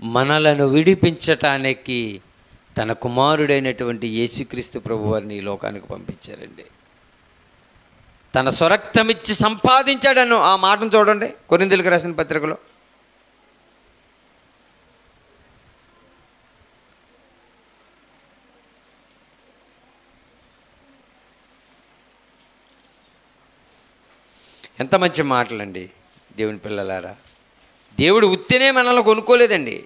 మనలను విడిపించటానికి తన కుమారుడైనటువంటి యేసుక్రీస్తు ప్రభువారిని ఈ లోకానికి పంపించారండి. తన స్వరక్తమిచ్చి సంపాదించాడను ఆ మాటను చూడండి కొరింథీయులకు రాసిన పత్రికలో. ఎంత మంచి మాటలండి దేవుని పిల్లలారా. దేవుడు ఉత్తినే మనల్ని కొనుక్కోలేదండి.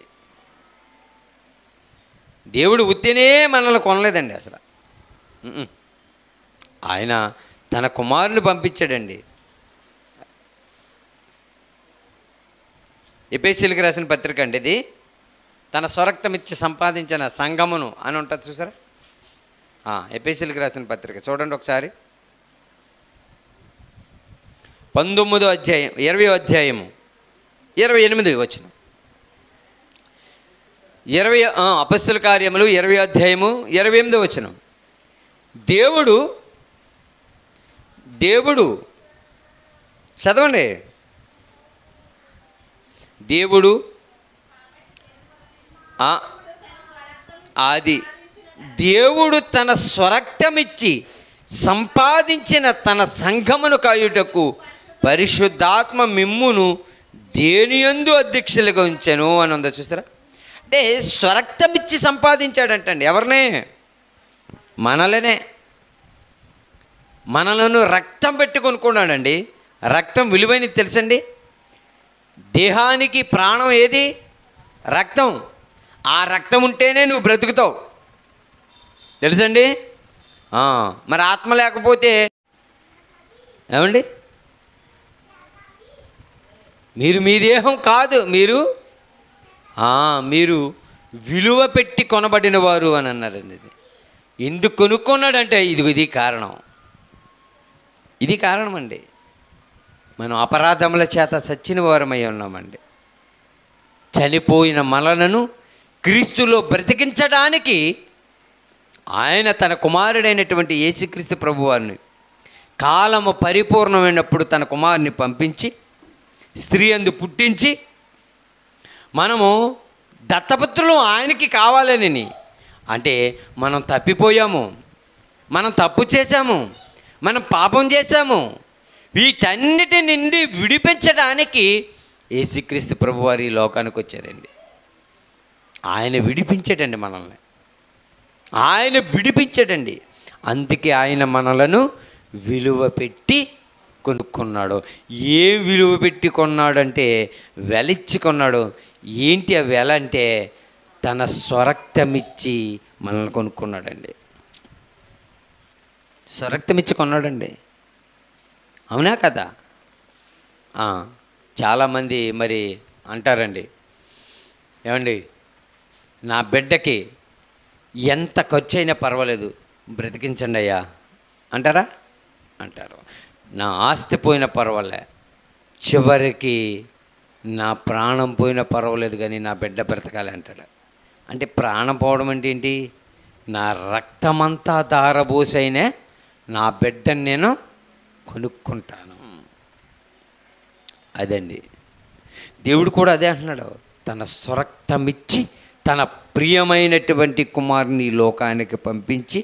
దేవుడు ఉత్తినే మనల్ని కొనలేదండి అసలు. ఆయన తన కుమారుని పంపించాడండి. ఎఫెసీయులకు రాసిన పత్రిక అండి ఇది. తన స్వరక్తం ఇచ్చి సంపాదించిన సంఘమును అని ఉంటుంది చూసారా. ఎఫెసీయులకు రాసిన పత్రిక చూడండి ఒకసారి. 19వ అధ్యాయం 20వ అధ్యాయము 28వ వచనం. అపొస్తలుల కార్యములు 20వ అధ్యాయము 28వ వచనం. దేవుడు చదవండి. దేవుడు దేవుడు తన స్వరక్తమిచ్చి సంపాదించిన తన సంఘమును కాయుటకు పరిశుద్ధాత్మ మిమ్మును దేనియందు అధ్యక్షులుగా ఉంచెను అని ఉందా చూసారా. అంటే స్వరక్తమిచ్చి సంపాదించాడంటండి. ఎవరినే? మనలను రక్తం పెట్టి కొనుక్కున్నాడండి. రక్తం విలువైనది తెలుసండి. దేహానికి ప్రాణం ఏది? రక్తం. ఆ రక్తం ఉంటేనే నువ్వు బ్రతుకుతావు తెలుసండి. మరి ఆత్మ లేకపోతే ఏమండి? మీరు మీ దేహం కాదు, మీరు విలువ పెట్టి కొనబడిన వారు అని అన్నారండి. ఇది ఎందుకు కొనుక్కున్నాడంటే ఇది కారణం. ఇది కారణం అండి. మనం అపరాధముల చేత చచ్చిన వారమై ఉన్నామండి. చనిపోయిన మనలను క్రీస్తులో బ్రతికించడానికి ఆయన తన కుమారుడైనటువంటి యేసుక్రీస్తు ప్రభువారిని కాలము పరిపూర్ణమైనప్పుడు తన కుమారుని పంపించి స్త్రీ అందు పుట్టించి మనము దత్తపుత్రులు ఆయనకి కావాలని. అంటే మనం తప్పిపోయాము, మనం తప్పు చేశాము, మనం పాపం చేశాము. వీటన్నిటి నుండి విడిపించడానికి యేసుక్రీస్తు ప్రభువారు ఈ లోకానికి వచ్చారండి. ఆయన విడిపించాడండి మనల్ని, ఆయన విడిపించాడండి. అందుకే ఆయన మనలను విలువ పెట్టి కొనుక్కున్నాడు. ఏ విలువ పెట్టి కొన్నాడంటే వెలిచ్చి కొన్నాడు. ఏంటి ఆ వెల అంటే తన స్వరక్తమిచ్చి మనల్ని కొనుక్కున్నాడండి. స్వరక్తమిచ్చి కొన్నాడండి. అవునా కదా? చాలామంది మరి అంటారండి, ఏమండి నా బిడ్డకి ఎంత ఖర్చు అయినా పర్వాలేదు బ్రతికించండి అయ్యా అంటారా? అంటారు. నా ఆస్తి పోయినా పర్వాలే, చివరికి నా ప్రాణం పోయినా పర్వాలేదు కానీ నా బిడ్డ బ్రతకాలి అంటాడు. అంటే ప్రాణం పోవడం అంటే ఏంటి? నా రక్తమంతా దారబోసైనా నా బిడ్డని నేను కొనుక్కుంటాను. అదండి దేవుడు కూడా అదే అంటున్నాడు. తన స్వరక్తమిచ్చి తన ప్రియమైనటువంటి కుమారుని లోకానికి పంపించి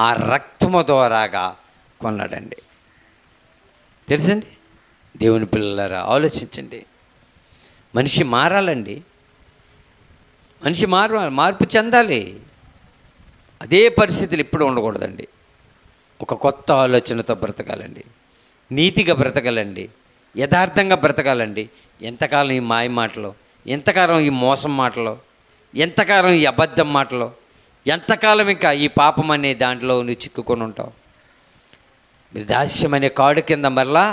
ఆ రక్తము ద్వారాగా కొన్నాడండి. తెలుసండి దేవుని పిల్లలారా, ఆలోచించండి. మనిషి మారాలండి, మనిషి మార్పు చెందాలి. అదే పరిస్థితులు ఇప్పుడు ఉండకూడదండి. ఒక కొత్త ఆలోచనతో బ్రతకాలండి, నీతిగా బ్రతకాలండి, యథార్థంగా బ్రతకాలండి. ఎంతకాలం ఈ మాయ మాటలు, ఎంతకాలం ఈ మోసం మాటలు, ఎంతకాలం ఈ అబద్ధం మాటలు, ఎంతకాలం ఇంకా ఈ పాపం అనే దాంట్లో నువ్వు చిక్కుకొని ఉంటావు? మీరు దాస్యం అనే కాడు కింద మరలా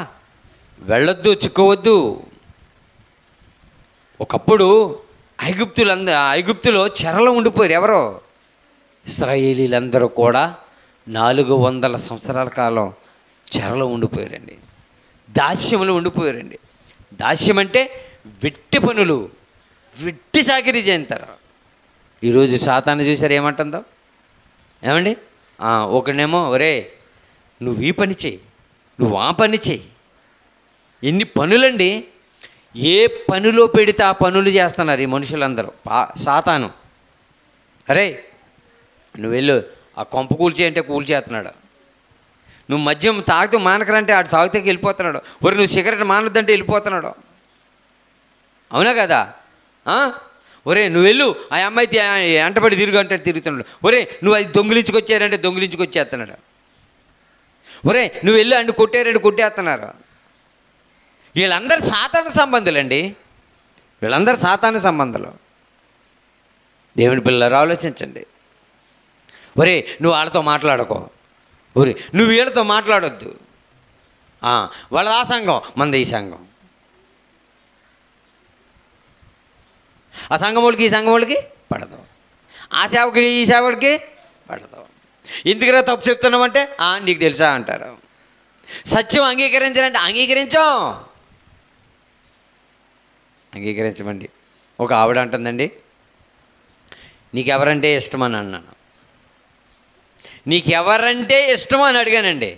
వెళ్ళొద్దు, చిక్కవద్దు. ఒకప్పుడు ఐగుప్తులో చెరలో ఉండిపోయారు. ఎవరో? ఇశ్రాయేలీలందరూ కూడా 400 సంవత్సరాల కాలం చెరలో ఉండిపోయారండి, దాస్యంలో ఉండిపోయారండి. దాస్యం అంటే వెట్టి పనులు, వెట్టి చాకిరీ చేస్తారు. ఈరోజు సాతాను చూసారు ఏమంటుందో? ఏమండి ఒకడేమో ఒరే నువ్వు ఈ పని చెయ్యి, నువ్వు ఆ పని చెయ్యి. ఎన్ని పనులండి! ఏ పనిలో పెడితే ఆ పనులు చేస్తున్నారు ఈ మనుషులందరూ. సాతాను అరే నువ్వు వెళ్ళు ఆ కొంప కూల్చేయంటే కూల్చేస్తున్నాడు. నువ్వు మద్యం తాగుతూ మానకరంటే ఆడు తాగితే వెళ్ళిపోతున్నాడు. ఒరే నువ్వు సిగరెట్ మానొద్దంటే వెళ్ళిపోతున్నాడు. అవునా కదా? ఒరే నువ్వు వెళ్ళు ఆ అమ్మాయి ఎంటబడి తిరుగు అంటే తిరుగుతున్నాడు. ఒరే నువ్వు అది దొంగిలించుకొచ్చారంటే దొంగిలించుకొచ్చేస్తున్నాడు. ఒరే నువ్వు వెళ్ళు అండి కొట్టారంటే కొట్టేస్తున్నారు. వీళ్ళందరూ సాతాను సంబంధులండి, వీళ్ళందరూ సాతాను సంబంధాలు. దేవుని పిల్లలు ఆలోచించండి. ఒరే నువ్వు వాళ్ళతో మాట్లాడుకో, ఒరే నువ్వు వీళ్ళతో మాట్లాడొద్దు. వాళ్ళది ఆ సంఘం, మనది ఈ సంఘం. ఆ సంఘం వాళ్ళకి ఈ సంఘం వాళ్ళకి పడతావు, ఆ సేవకుడి ఈ సేవకుడికి పడతావు. ఎందుకురా తప్పు చెప్తున్నామంటే నీకు తెలుసా అంటారు. సత్యం అంగీకరించాలంటే అంగీకరించమండి. ఒక ఆవిడ అంటుందండి, నీకెవరంటే ఇష్టమని అన్నాను. నీకెవరంటే ఇష్టం అని అడిగానండి.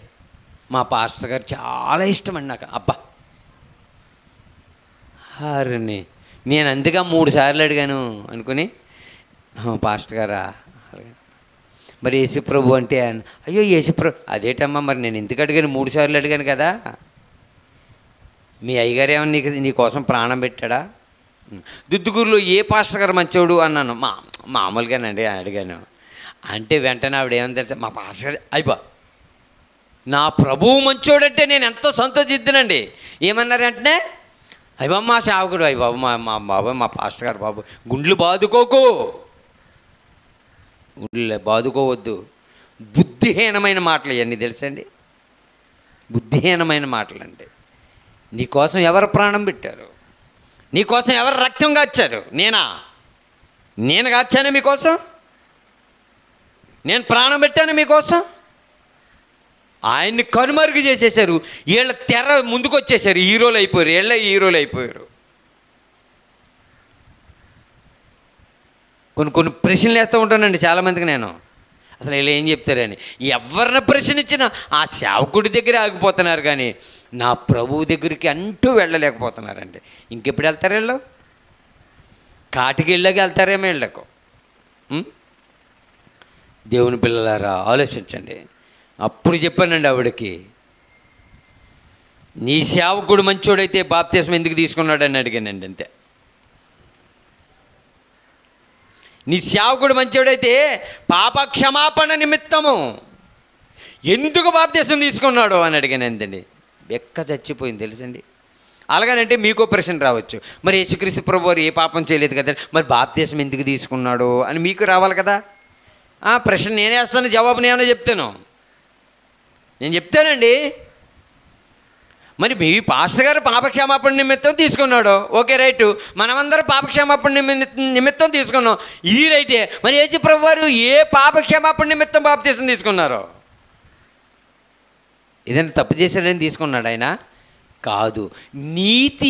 మా పాస్టర్ గారు చాలా ఇష్టమండి నాకు. అబ్బా హరిని నేను అందుగా 3 సార్లు అడిగాను అనుకుని, పాస్టర్ గారా మరి యేసుప్రభు అంటే అయ్యో యేసుప్రభు అదేటమ్మా మరి నేను ఎందుకు అడిగాను? 3 సార్లు అడిగాను కదా. మీ అయ్యగారు ఏమన్నా నీకోసం ప్రాణం పెట్టాడా? దుద్దుగూరులో ఏ పాస్టర్ గారు మంచోడు అన్నాను. మామూలుగానండి అడిగాను. అంటే వెంటనే ఆవిడ ఏమని తెలుసా, మా పాస్టర్ అయిపో నా ప్రభువు మంచోడంటే నేను ఎంతో సంతోషిద్దునండి. ఏమన్నారు వెంటనే, అయ్యబాబు మా సేవకుడు, అయ్యబాబు మా బాబు మా పాస్టర్ గారు బాబు గుండ్లు బాదుకోకు, గుండ్లు బాదుకోవద్దు. బుద్ధిహీనమైన మాటలు ఇవన్నీ తెలుసండి, బుద్ధిహీనమైన మాటలు అండి. నీకోసం ఎవరు ప్రాణం పెట్టారు? నీకోసం ఎవరు రక్తం కాచారు? నేను కాచాను మీకోసం, నేను ప్రాణం పెట్టాను మీకోసం. ఆయన్ని కనుమరుగు చేసేసారు. వీళ్ళ తెర ముందుకు వచ్చేసారు, హీరోలు అయిపోయారు, వీళ్ళ హీరోలు అయిపోయారు. కొన్ని ప్రశ్నలు వేస్తూ ఉంటానండి చాలామందికి నేను, అసలు వీళ్ళు ఏం చెప్తారని. ఎవరిని ప్రశ్నించినా ఆ సేవకుడి దగ్గర ఆగిపోతున్నారు కానీ నా ప్రభువు దగ్గరికి అంటూ వెళ్ళలేకపోతున్నారండి. ఇంకెప్పుడు వెళ్తారు వీళ్ళు? కాటికి వెళ్ళకి వెళ్తారేమో వీళ్ళకు. దేవుని పిల్లలారా ఆలోచించండి. అప్పుడు చెప్పానండి ఆవిడకి, నీ సేవకుడు మంచోడైతే బాప్తిస్మం ఎందుకు తీసుకున్నాడని అడిగానండి. అంతే. నీ సేవకుడు మంచోడైతే పాప క్షమాపణ నిమిత్తము ఎందుకు బాప్తిస్మం తీసుకున్నాడు అని అడిగాను. అంతండి. బెక్క చచ్చిపోయింది తెలుసండి. అలాగనంటే మీకో ప్రశ్న రావచ్చు, మరి యేసుక్రీస్తు ప్రభువారు ఏ పాపం చేయలేదు కదా, మరి బాప్తిస్మం ఎందుకు తీసుకున్నాడు అని మీకు రావాలి కదా. ప్రశ్న నేనే వేస్తాను, జవాబు నేనే చెప్తాను. నేను చెప్తానండి. మరి మీ పాస్టర్ గారు పాపక్షమాపణ నిమిత్తం తీసుకున్నాడు, ఓకే రైటు. మనమందరం పాపక్షమాపణ నిమిత్తం తీసుకున్నాం, ఇది రైటే. మరి యేసు ప్రభువారు ఏ పాపక్షమాపణ నిమిత్తం బాప్తిస్మం తీసుకున్నారు? ఏదైనా తప్పు చేశాడని తీసుకున్నాడు ఆయన? కాదు. నీతి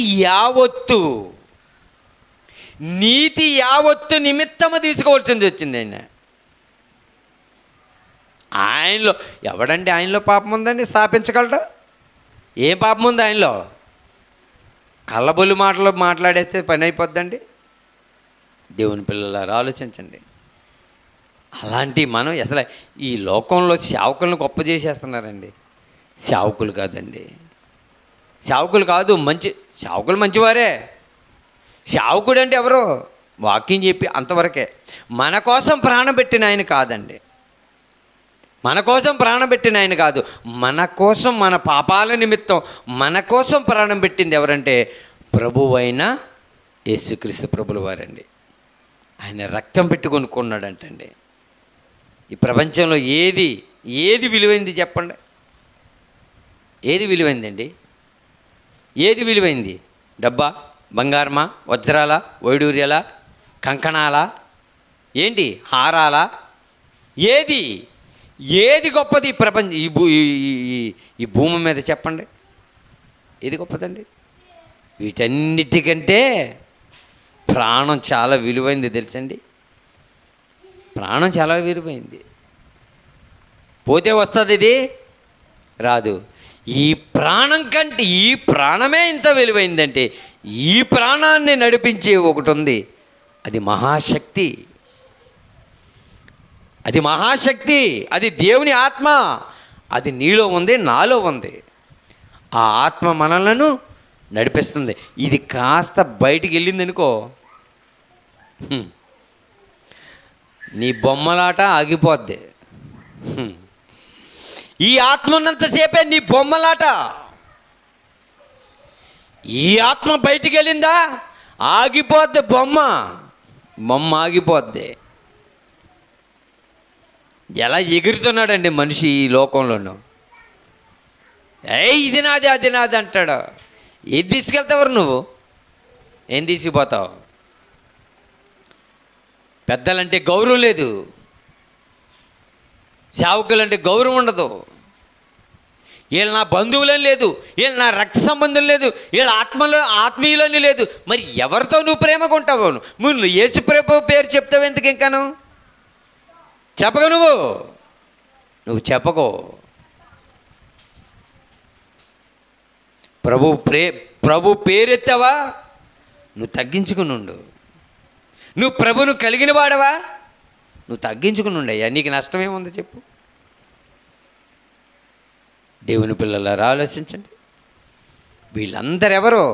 యావత్తు నిమిత్తము తీసుకోవాల్సింది వచ్చింది ఆయన. ఆయనలో ఎవడండి ఆయనలో పాపం ఉందండి స్థాపించగలడు? ఏం పాపం ఉంది ఆయనలో? కళ్ళబొల్లి మాటలు మాట్లాడేస్తే పని అయిపోద్దండి. దేవుని పిల్లలారా ఆలోచించండి. అలాంటి మనం అసలు ఈ లోకంలో సేవకులను గొప్ప చేసేస్తున్నారండి. సేవకులు కాదండి, సేవకులు కాదు, సేవకులు మంచివారే. సేవకుడు అంటే ఎవరు? వాక్యం చెప్పి అంతవరకే. మన కోసం ప్రాణం పెట్టిన ఆయన కాదండి. మన కోసం ప్రాణం పెట్టిన ఆయన కాదు. మన కోసం, మన పాపాల నిమిత్తం మన కోసం ప్రాణం పెట్టింది ఎవరంటే ప్రభువైన యేసుక్రీస్తు ప్రభుల వారండి. ఆయన రక్తం పెట్టి కొనుక్కున్నాడంటండి. ఈ ప్రపంచంలో ఏది విలువైంది చెప్పండి? ఏది విలువైందండి? ఏది విలువైంది? డబ్బా, బంగారమా, వజ్రాల, వైడూర్యాల, కంకణాల, ఏంటి హారాల? ఏది గొప్పది ప్రపంచం ఈ భూమి మీద చెప్పండి? ఏది గొప్పదండి? వీటన్నిటికంటే ప్రాణం చాలా విలువైంది తెలుసండి. ప్రాణం చాలా విలువైంది. పోతే వస్తుంది, ఇది రాదు. ఈ ప్రాణం కంటే ఈ ప్రాణమే ఇంత విలువైందంటే ఈ ప్రాణాన్ని నడిపించే ఒకటి ఉంది. అది మహాశక్తి. అది దేవుని ఆత్మ. అది నీలో ఉంది, నాలో ఉంది. ఆ ఆత్మ మనలను నడిపిస్తుంది. ఇది కాస్త బయటికి వెళ్ళిందనుకో, నీ బొమ్మలాట ఆగిపోద్ది. ఈ ఆత్మ ఉన్నంతసేపే నీ బొమ్మలాట. ఈ ఆత్మ బయటికి వెళ్ళిందా ఆగిపోద్ది, బొమ్మ ఆగిపోద్ది. ఎలా ఎగురుతున్నాడండి మనిషి ఈ లోకంలోనూ. ఇది నాది, అది నాది అంటాడు. ఏది తీసుకెళ్తావు నువ్వు? ఏం తీసుకుపోతావు? పెద్దలంటే గౌరవం లేదు, సేవకులంటే గౌరవం ఉండదు. వీళ్ళు నా బంధువులని లేదు, వీళ్ళు నా రక్త సంబంధం లేదు, వీళ్ళ ఆత్మీయులని లేదు. మరి ఎవరితో నువ్వు ప్రేమగా ఉంటావు? నువ్వు యేసు ప్రభు పేరు చెప్తావు ఎందుకు? ఇంకాను చెప్పగా నువ్వు చెప్పకో. ప్రభు పేరెత్తావా, నువ్వు తగ్గించుకుని ఉండు. నువ్వు ప్రభును కలిగిన వాడవా, నువ్వు తగ్గించుకుని ఉండయ్యా. నీకు నష్టమేముంది చెప్పు? దేవుని పిల్లలారా ఆలోచించండి. వీళ్ళందరూ ఎవరో?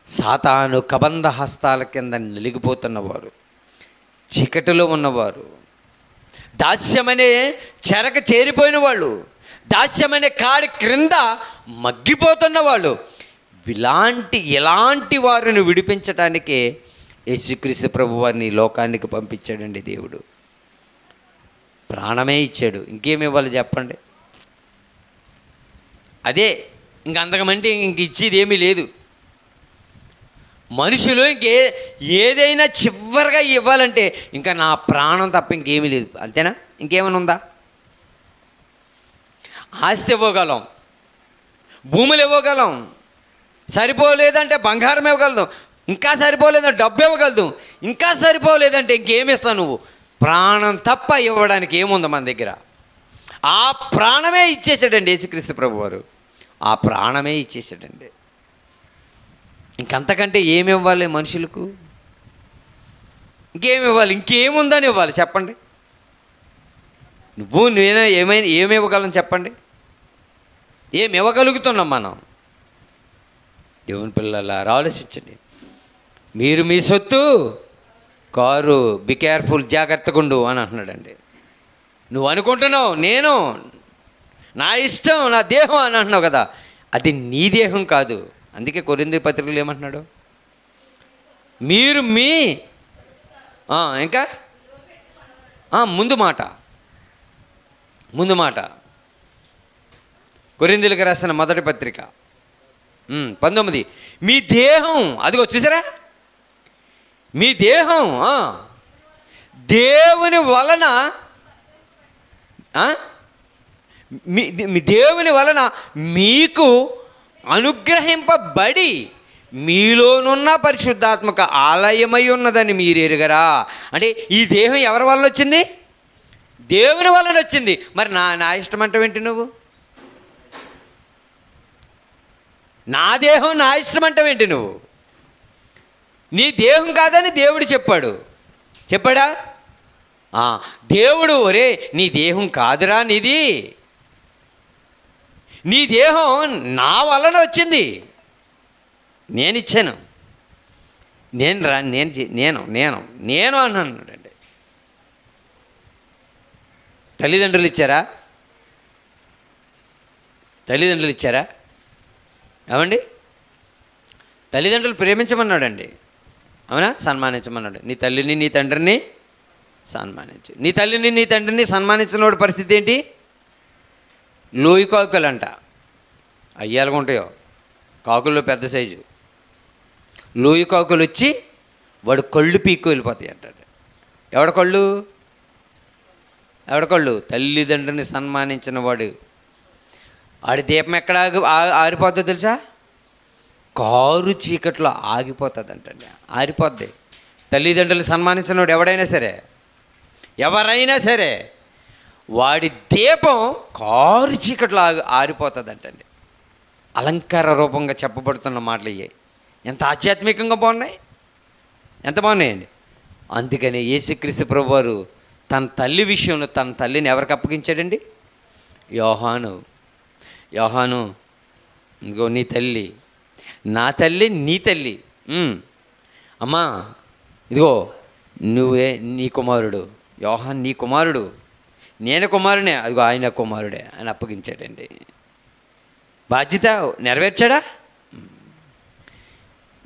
సాతాను కబంధ హస్తాల కింద నలిగిపోతున్నవారు, చీకటిలో ఉన్నవారు, దాస్యమనే చెరకు చేరిపోయిన వాళ్ళు, దాస్యమనే కాడి క్రింద మగ్గిపోతున్న వాళ్ళు. ఇలాంటి వారిని విడిపించడానికే యేసుక్రీస్తు ప్రభు వారిని లోకానికి పంపించాడండి దేవుడు. ప్రాణమే ఇచ్చాడు. ఇంకేమి ఇవ్వాలి చెప్పండి? అదే ఇంకంతకమంటే ఇచ్చేది ఏమీ లేదు. మనుషులు ఏదైనా చివరిగా ఇవ్వాలంటే ఇంకా నా ప్రాణం తప్ప ఇంకేమీ లేదు, అంతేనా? ఇంకేమైనా ఉందా? ఆస్తి ఇవ్వగలం, భూములు ఇవ్వగలం, సరిపోలేదంటే బంగారం ఇవ్వగలం, ఇంకా సరిపోలేదంటే డబ్బు ఇవ్వగలదు, ఇంకా సరిపోలేదంటే ఇంకేమి ఇస్తావు నువ్వు? ప్రాణం తప్ప ఇవ్వడానికి ఏముంది మన దగ్గర? ఆ ప్రాణమే ఇచ్చేసాడండి యేసుక్రీస్తు ప్రభు వారు. ఆ ప్రాణమే ఇచ్చేసాడండి. ఇంకంతకంటే ఏమి ఇవ్వాలి మనుషులకు? ఇంకేమి ఇవ్వాలి? ఇంకేముందని ఇవ్వాలి చెప్పండి? నువ్వు నేను ఏమి ఇవ్వగలం చెప్పండి? ఏమి ఇవ్వగలుగుతున్నాం మనం? దేవుని పిల్లలారా ఆలోచించండి. మీరు మీ సొత్తు కారు, బి కేర్ఫుల్, జాగ్రత్తగా ఉండు అని అంటున్నాడండి. నువ్వు అనుకుంటున్నావు నేను నా ఇష్టం, నా దేహం అని అంటున్నావు కదా, అది నీ దేహం కాదు. అందుకే కొరింథీ పత్రికలు ఏమంటున్నాడు? మీరు మీ ఇంకా ముందు మాట కొరింథీయులకు రాసిన మొదటి పత్రిక 19. మీ దేహం, అదిగో చూసారా, మీ దేహం దేవుని వలన మీ దేవుని వలన మీకు అనుగ్రహింపబడి మీలోనున్న పరిశుద్ధాత్మక ఆలయమై ఉన్నదని మీరు ఎరుగరా. అంటే ఈ దేహం ఎవరి వలన వచ్చింది? దేవుని వలన వచ్చింది. మరి నా ఇష్టం అంటావేంటి నువ్వు? నా దేహం నా ఇష్టం అంటావేంటి నువ్వు? నీ దేహం కాదని దేవుడు చెప్పాడా? దేవుడు, ఒరే నీ దేహం కాదురా నీది, నీ దేహం నా వలన వచ్చింది, నేను ఇచ్చాను, నేను అన్నాడండి. తల్లిదండ్రులు ఇచ్చారా? ఏమండి? తల్లిదండ్రులు ప్రేమించమన్నాడండి, అవునా? సన్మానించమన్నాడు. నీ తల్లిని నీ తండ్రిని సన్మానించు. నీ తల్లిని నీ తండ్రిని సన్మానించినోడి పరిస్థితి ఏంటి? లోయి కాకులు అంట, అయ్యాలుగా ఉంటాయో కాకుల్లో పెద్ద సైజు లోయి కాకులు వచ్చి వాడు కళ్ళు పీక్కు వెళ్ళిపోతాయి అంటాడు. ఎవడ కళ్ళు? తల్లిదండ్రిని సన్మానించిన వాడు. ఆడి దీపం ఎక్కడ ఆరిపోద్దో తెలుసా? కారు చీకట్లో ఆగిపోతుంది అంటండి, ఆరిపోద్ది. తల్లిదండ్రులు సన్మానించినవాడు ఎవరైనా సరే వాడి దీపం కారు చీకట్లో ఆరిపోతుంది అంటండి. అలంకార రూపంగా చెప్పబడుతున్న మాటలు ఇయ్యాయి. ఎంత ఆధ్యాత్మికంగా బాగున్నాయి, ఎంత బాగున్నాయండి. అందుకని యేసుక్రీస్తు ప్రభువారు తన తల్లి విషయంలో తన తల్లిని ఎవరికి అప్పగించాడండి? యోహాను, ఇంకో నీ తల్లి, నా తల్లి, నీ తల్లి. అమ్మా ఇదిగో నువ్వే, నీ కుమారుడు యోహాన్, నీ కుమారుడు, నేను కుమారునే, అదిగో ఆయన కుమారుడే అని అప్పగించాడండి. బాధ్యత నెరవేర్చాడా?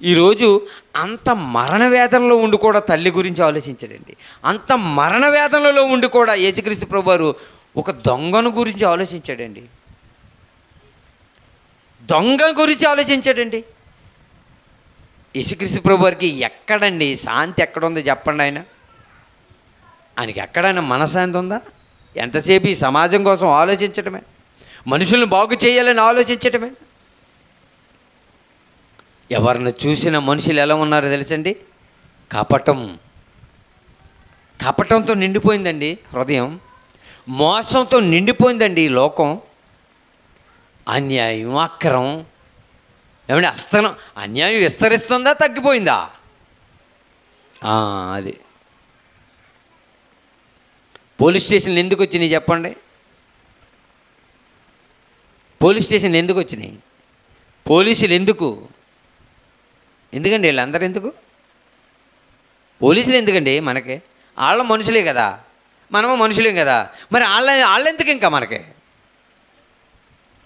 ఈరోజు అంత మరణ వేదనలో ఉండి కూడా తల్లి గురించి ఆలోచించాడండి. అంత మరణ వేదనలో ఉండి కూడా యేసుక్రీస్తు ప్రభువారు ఒక దొంగను గురించి ఆలోచించాడండి. యేసుక్రీస్తు ప్రభువారికి ఎక్కడండి శాంతి ఎక్కడుందో చెప్పండి? ఆయనకి ఎక్కడైనా మనశ్శాంతి ఉందా? ఎంతసేపు ఈ సమాజం కోసం ఆలోచించటమే, మనుషులను బాగు చేయాలని ఆలోచించటమే. ఎవరిని చూసిన మనుషులు ఎలా ఉన్నారో తెలుసండి? కపటంతో నిండిపోయిందండి హృదయం, మోసంతో నిండిపోయిందండి ఈ లోకం. అన్యాయం, అక్రమం, ఏమంటే అన్యాయం విస్తరిస్తుందా తగ్గిపోయిందా? అది పోలీస్ స్టేషన్లు ఎందుకు వచ్చినాయి చెప్పండి? పోలీసులు ఎందుకండి? వీళ్ళందరూ ఎందుకు? పోలీసులు ఎందుకండి? మనకి వాళ్ళ మనుషులే కదా, మనము మనుషులేం కదా, మరి వాళ్ళెందుకు ఇంకా మనకి?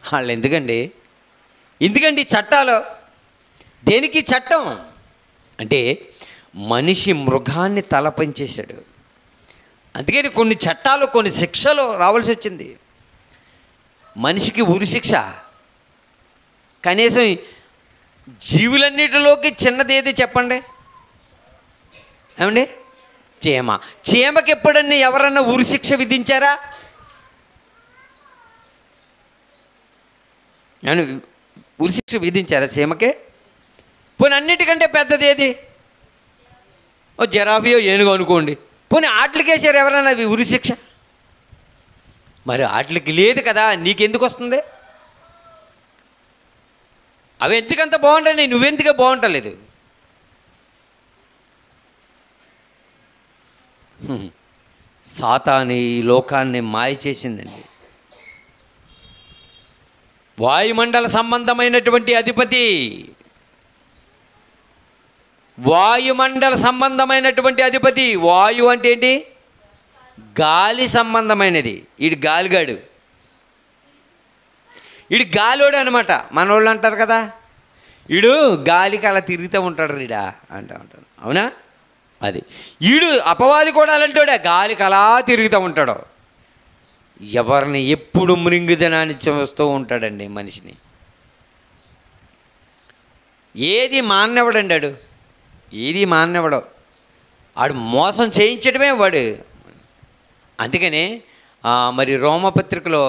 వాళ్ళు ఎందుకండి చట్టాలు? దేనికి చట్టం అంటే మనిషి మృగాన్ని తలపంచేశాడు. అందుకని కొన్ని చట్టాలు, కొన్ని శిక్షలు రావాల్సి వచ్చింది. మనిషికి ఉరి శిక్ష. కనీసం జీవులన్నిటిలోకి చిన్నది ఏది చెప్పండి? ఏమండి? చీమకి ఎప్పుడన్నా ఎవరన్నా ఉరి శిక్ష విధించారా? ఉరి శిక్ష విధించారా చీమకి? పోనీ అన్నిటికంటే పెద్దది ఏది? ఓ జరాఫియో ఏనుగు అనుకోండి, పోనీ ఆటలకేసారు ఎవరైనా ఉరి శిక్ష? మరి ఆటలకి లేదు కదా, నీకెందుకు వస్తుంది? అవి ఎందుకంత బాగుంటాయి, నువ్వెందుకే బాగుంటలేదు? సాతాను ఈ లోకాన్ని మాయ చేసిందండి. వాయుమండల సంబంధమైనటువంటి అధిపతి, వాయుమండల సంబంధమైనటువంటి అధిపతి. వాయు అంటే ఏంటి? గాలి సంబంధమైనది. ఈడు గాలిగాడు, ఈడు గాలోడు అనమాట. మనోళ్ళు అంటారు కదా, ఈడు గాలికి అలా తిరుగుతూ ఉంటాడు రీడా అంటాడు. అవునా? అది ఈడు అపవాది కూడా అలాంటాడే, గాలికి అలా తిరుగుతూ ఉంటాడు. ఎవరిని ఎప్పుడు మృంగిదనాన్ని చూస్తూ ఉంటాడండి మనిషిని. ఏది మానవడండి ఆడు, ఏది మానవడు. ఆడు మోసం చేయించడమే వాడు. అందుకని మరి రోమపత్రికలో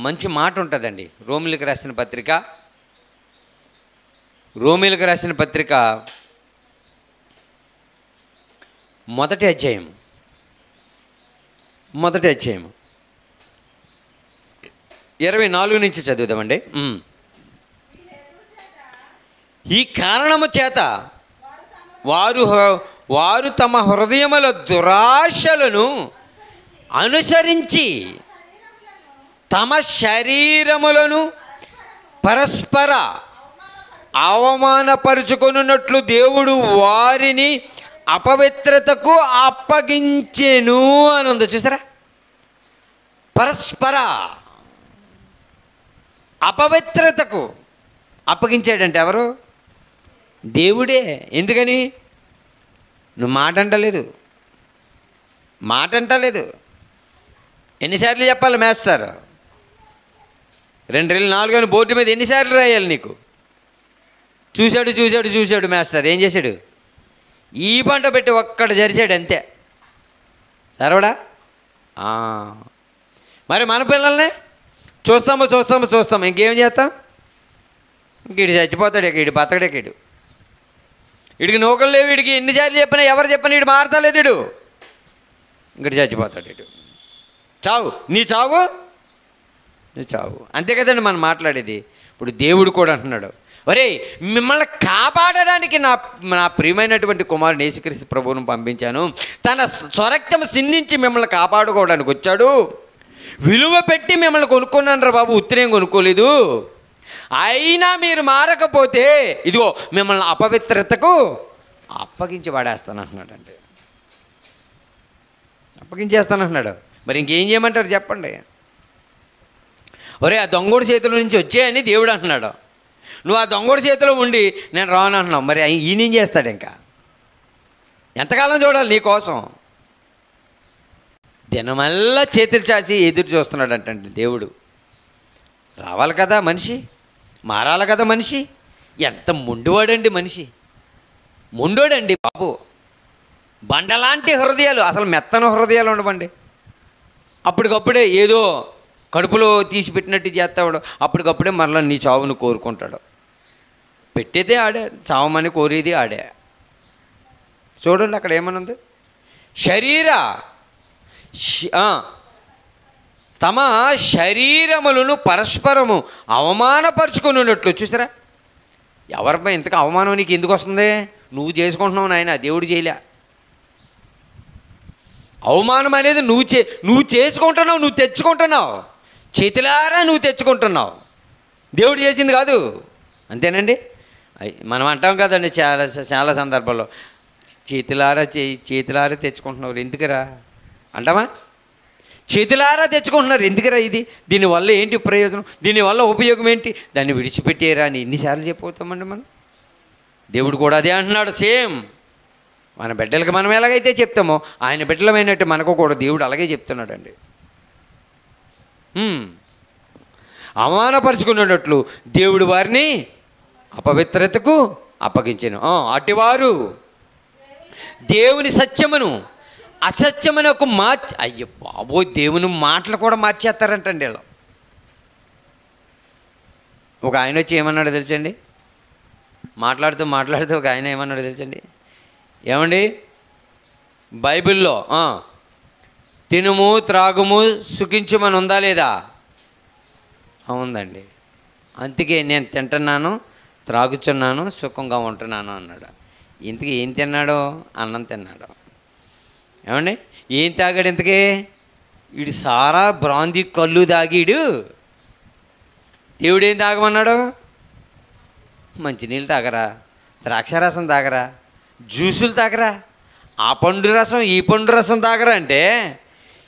మంచి మాట ఉంటుందండి. రోమిలకు రాసిన పత్రిక, రోమిలకు రాసిన పత్రిక మొదటి అధ్యాయం 24 నుంచి చదువుదామండి. ఈ కారణము చేత వారు తమ హృదయముల దురాశలను అనుసరించి తమ శరీరములను పరస్పర అవమానపరుచుకొనున్నట్లు దేవుడు వారిని అపవిత్రతకు అప్పగించెను అని ఉంది. చూసారా? పరస్పర అపవిత్రతకు అప్పగించాడంటే ఎవరు? దేవుడే. ఎందుకని? నువ్వు మాట అంటలేదు. ఎన్నిసార్లు చెప్పాలి మేస్టర్? 2 4 అని బోర్డు మీద ఎన్నిసార్లు రాయాలి నీకు? చూశాడు మేస్టర్. ఏం చేశాడు? ఈ పంట పెట్టి ఒక్కడ జరిచాడు అంతే. సరవడా? మరి మన పిల్లల్ని చూస్తాము ఇంకేం చేస్తాం? వీడు చచ్చిపోతాడు, వీడు బతకడే, వీడికి నౌకలు లేవు. వీడికి ఎన్నిసార్లు చెప్పినా ఎవరు చెప్పినా వీడు మారతలేదు. వీడు ఇంకటి చచ్చిపోతాడు. వీడు నీ చావు అంతే కదండి మనం మాట్లాడేది. ఇప్పుడు దేవుడు కూడా అంటున్నాడు, ఒరే మిమ్మల్ని కాపాడడానికి నా ప్రియమైనటువంటి కుమారుడు యేసుక్రీస్తు ప్రభువును పంపించాను. తన స్వరక్తం సిందించి మిమ్మల్ని కాపాడుకోవడానికి వచ్చాడు. విలువ పెట్టి మిమ్మల్ని కొనుక్కున్నాను రా బాబు, ఉత్తిరేం కొనుక్కోలేదు. అయినా మీరు మారకపోతే ఇదిగో మిమ్మల్ని అపవిత్రతకు అప్పగించి వాడేస్తానంటున్నాడు. అంటే అప్పగించేస్తానంటున్నాడు. మరి ఇంకేం చేయమంటారు చెప్పండి? ఒరే ఆ దొంగోడి చేతుల నుంచి వచ్చాయని దేవుడు అంటున్నాడు. నువ్వు ఆ దొంగోడి చేతిలో ఉండి నేను రాను అంటున్నావు. మరి ఈయనేం చేస్తాడు? ఇంకా ఎంతకాలం చూడాలి నీ కోసం? దినమల్లా చేతులు చాచి ఎదురు చూస్తున్నాడు అంటే దేవుడు. రావాలి కదా మనిషి, మారాలి కదా మనిషి. ఎంత మొండివాడండి మనిషి, మొండోడండి బాబు. బండలాంటి హృదయాలు, అసలు మెత్తన హృదయాలు ఉండవండి. అప్పటికప్పుడే ఏదో కడుపులో తీసి పెట్టినట్టు చేస్తాడు. అప్పటికప్పుడే మరలా నీ చావును కోరుకుంటాడు. పెట్టేదే ఆడే, చావమని కోరేది ఆడే. చూడండి అక్కడ ఏమనుంది? తమ శరీరములను పరస్పరము అవమానపరుచుకున్నట్లు. చూసారా? ఎవరిపై ఇంతకు అవమానం నీకు ఎందుకు వస్తుంది? నువ్వు చేసుకుంటున్నావు నాయన, దేవుడు చేయలే. అవమానం అనేది నువ్వు చేసుకుంటున్నావు, నువ్వు తెచ్చుకుంటున్నావు. చేతులారా నువ్వు తెచ్చుకుంటున్నావు, దేవుడు చేసింది కాదు. అంతేనండి. మనం అంటాం కదండి చాలా సందర్భాల్లో, చేతులారా తెచ్చుకుంటున్నారు ఎందుకురా అంటామా? చేతులారా తెచ్చుకుంటున్నారు ఎందుకురా? దీనివల్ల ఏంటి ప్రయోజనం? దీనివల్ల ఉపయోగం ఏంటి? దాన్ని విడిచిపెట్టేరా అని ఎన్నిసార్లు చెప్పవుతామండి మనం. దేవుడు కూడా అదే అంటున్నాడు. సేమ్ మన బిడ్డలకి మనం ఎలాగైతే చెప్తామో ఆయన బిడ్డలమైనట్టు మనకు కూడా దేవుడు అలాగే చెప్తున్నాడండి. అవమానపరుచుకున్నట్లు దేవుడు వారిని అపవిత్రతకు అప్పగించెను. అటివారు దేవుని సత్యమును అసత్యమునకు అయ్యో బాబోయ్, దేవుని మాటలు కూడా మార్చేస్తారంటండి వీళ్ళు. ఒక ఆయన వచ్చి ఏమన్నాడో తెలుసండి? మాట్లాడుతూ ఒక ఆయన ఏమన్నాడో తెలుసండి? ఏమండి, బైబిల్లో తినుము త్రాగుము సుఖించుమని ఉందా లేదా? ఉందండి. అందుకే నేను తింటున్నాను, త్రాగుచున్నాను, సుఖంగా ఉంటున్నాను అన్నాడు. ఇంతకీ ఏం తిన్నాడో? అన్నం తిన్నాడు. ఏమండి, ఏం తాగాడు ఇంతకీ? వీడు సారా బ్రాందీ కళ్ళు తాగిడు. దేవుడు ఏం తాగమన్నాడు? మంచినీళ్ళు తాగరా, ద్రాక్షారసం తాగరా, జ్యూసులు తాగరా, ఆ పండు రసం ఈ పండు రసం తాగరా అంటే,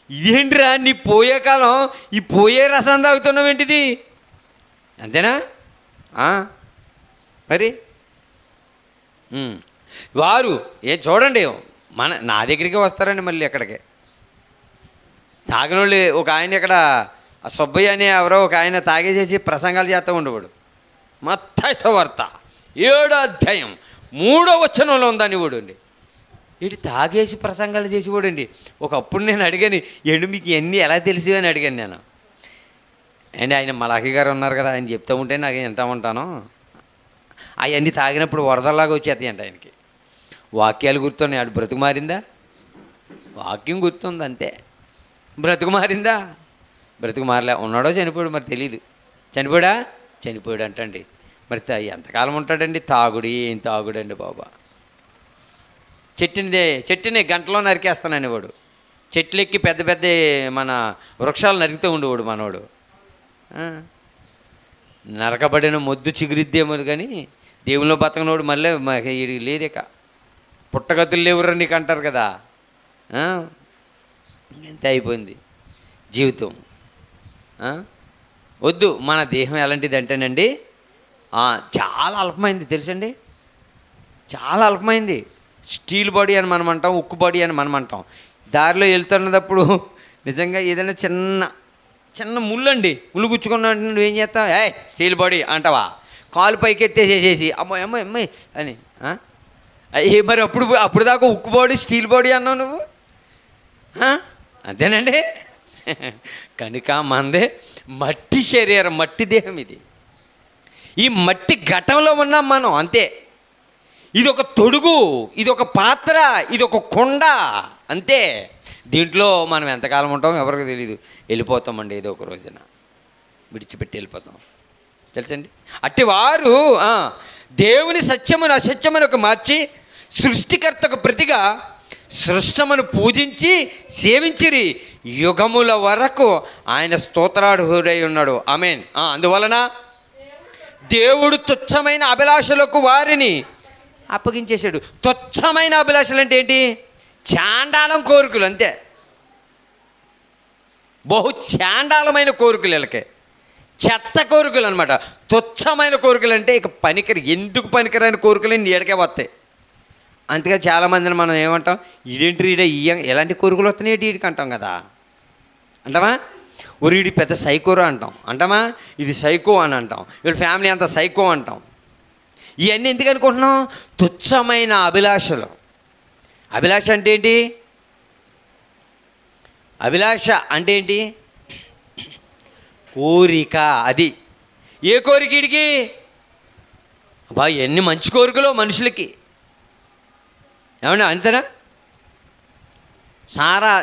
ఇదేంటిరా నీ పోయే కాలం ఈ పోయే రసం తాగుతున్నావు ఏంటిది? అంతేనా? మరి వారు చూడండి, నా దగ్గరికి వస్తారండి మళ్ళీ ఎక్కడికి. తాగినోళ్ళు ఒక ఆయన ఇక్కడ సుబ్బయ్య అని ఎవరో ఒక ఆయన తాగేసేసి ప్రసంగాలు చేస్తూ ఉండేవాడు. మత్తయి సువార్త 7వ అధ్యాయం 3వ వచనంలో ఉందని వాడు అండి. ఇటు తాగేసి ప్రసంగాలు చేసేవాడు అండి. ఒకప్పుడు నేను అడిగాను, మీకు ఇవన్నీ ఎలా తెలిసి అని అడిగాను నేను. అండ్ ఆయన మలాఖీ గారు ఉన్నారు కదా, ఆయన చెప్తూ ఉంటే నాకు వింటూ ఉంటాను. అవన్నీ తాగినప్పుడు వరదలాగా వచ్చేస్తాయి అంట ఆయనకి. వాక్యాలు గుర్తున్నాయి. ఆడు బ్రతుకు మారిందా? వాక్యం గుర్తుంది అంతే. బ్రతుకు మారిందా? బ్రతుకు మారలే. ఉన్నాడో చనిపోయాడు మరి తెలీదు. చనిపోయాడు అంటండి. మరి ఎంతకాలం ఉంటాడండి? ఏం తాగుడండి బాబా. చెట్టుని గంటలో నరికేస్తానని వాడు. చెట్లెక్కి పెద్ద పెద్ద మన వృక్షాలు నరుకుతూ ఉండేవాడు మనవాడు. నరకబడిన మొద్దు చిగురిద్దేమో కానీ దేవుల్లో బతకనోడు మళ్ళీ లేదేక పుట్టగతులు లేవురా నీకు అంటారు కదా. ఎంత అయిపోయింది జీవితం. వద్దు. మన దేహం ఎలాంటిది అంటేనండి చాలా అల్పమైంది తెలుసండి. చాలా అల్పమైంది. స్టీల్ బాడీ అని మనం అంటాం, ఉక్కు బాడీ అని మనం అంటాం. దారిలో వెళ్తున్నప్పుడు నిజంగా ఏదైనా చిన్న ముళ్ళు గుచ్చుకున్నా నువ్వేం చేస్తావు? స్టీల్ బాడీ అంటావా? కాలు పైకి ఎత్తేసేసేసి అమ్మాయి అని. మరి అప్పుడు దాకా ఉక్కు బాడీ స్టీల్ బాడీ అన్నావు నువ్వు. అంతేనండి. కనుక మనదే మట్టి శరీరం, మట్టి దేహం. ఈ మట్టి ఘటంలో ఉన్నాం మనం అంతే. ఇది ఒక తొడుగు, ఇది ఒక పాత్ర, ఇది ఒక కుండ అంతే. దీంట్లో మనం ఎంతకాలం ఉంటాం ఎవరికి తెలియదు. వెళ్ళిపోతామండి, ఏదో ఒక రోజున విడిచిపెట్టి వెళ్ళిపోతాం తెలుసండి. అట్టి వారు దేవుని సత్యమును అసత్యమునకు మార్చి సృష్టికర్తకు ప్రతిగా సృష్టమును పూజించి సేవించిరి, యుగముల వరకు ఆయన స్తోత్రార్హుడై ఉన్నాడు. ఆమేన్. అందువలన దేవుడు తుచ్చమైన అభిలాషలకు వారిని అప్పగించేశాడు. తుచ్చమైన అభిలాషలు అంటే ఏంటి? చాండాలం కోరికలు అంతే. బహు చాండాలమైన కోరికలు, వీళ్ళకి చెత్త కోరికలు అనమాట. తుచ్చమైన కోరికలు అంటే ఇక ఎందుకు పనికిరాని కోరికలు నీడకే వస్తాయి. అందుకే చాలామందిని మనం ఏమంటాం, ఈడేంటి ఎలాంటి కోరికలు వస్తున్నాయి వీడికి అంటాం కదా. అంటామా? వీడి పెద్ద సైకోరా అంటామా? ఇది సైకో అని అంటాం. వీళ్ళ ఫ్యామిలీ అంతా సైకో అంటాం. ఇవన్నీ ఎందుకు అనుకుంటున్నాం? తుచ్చమైన అభిలాషలు. అభిలాష అంటే ఏంటి? అభిలాష అంటే ఏంటి? కోరిక. అది ఏ కోరిక వీడికి? ఎన్ని మంచి కోరికలు మనుషులకి. ఏమన్నా అంతేనా? సారా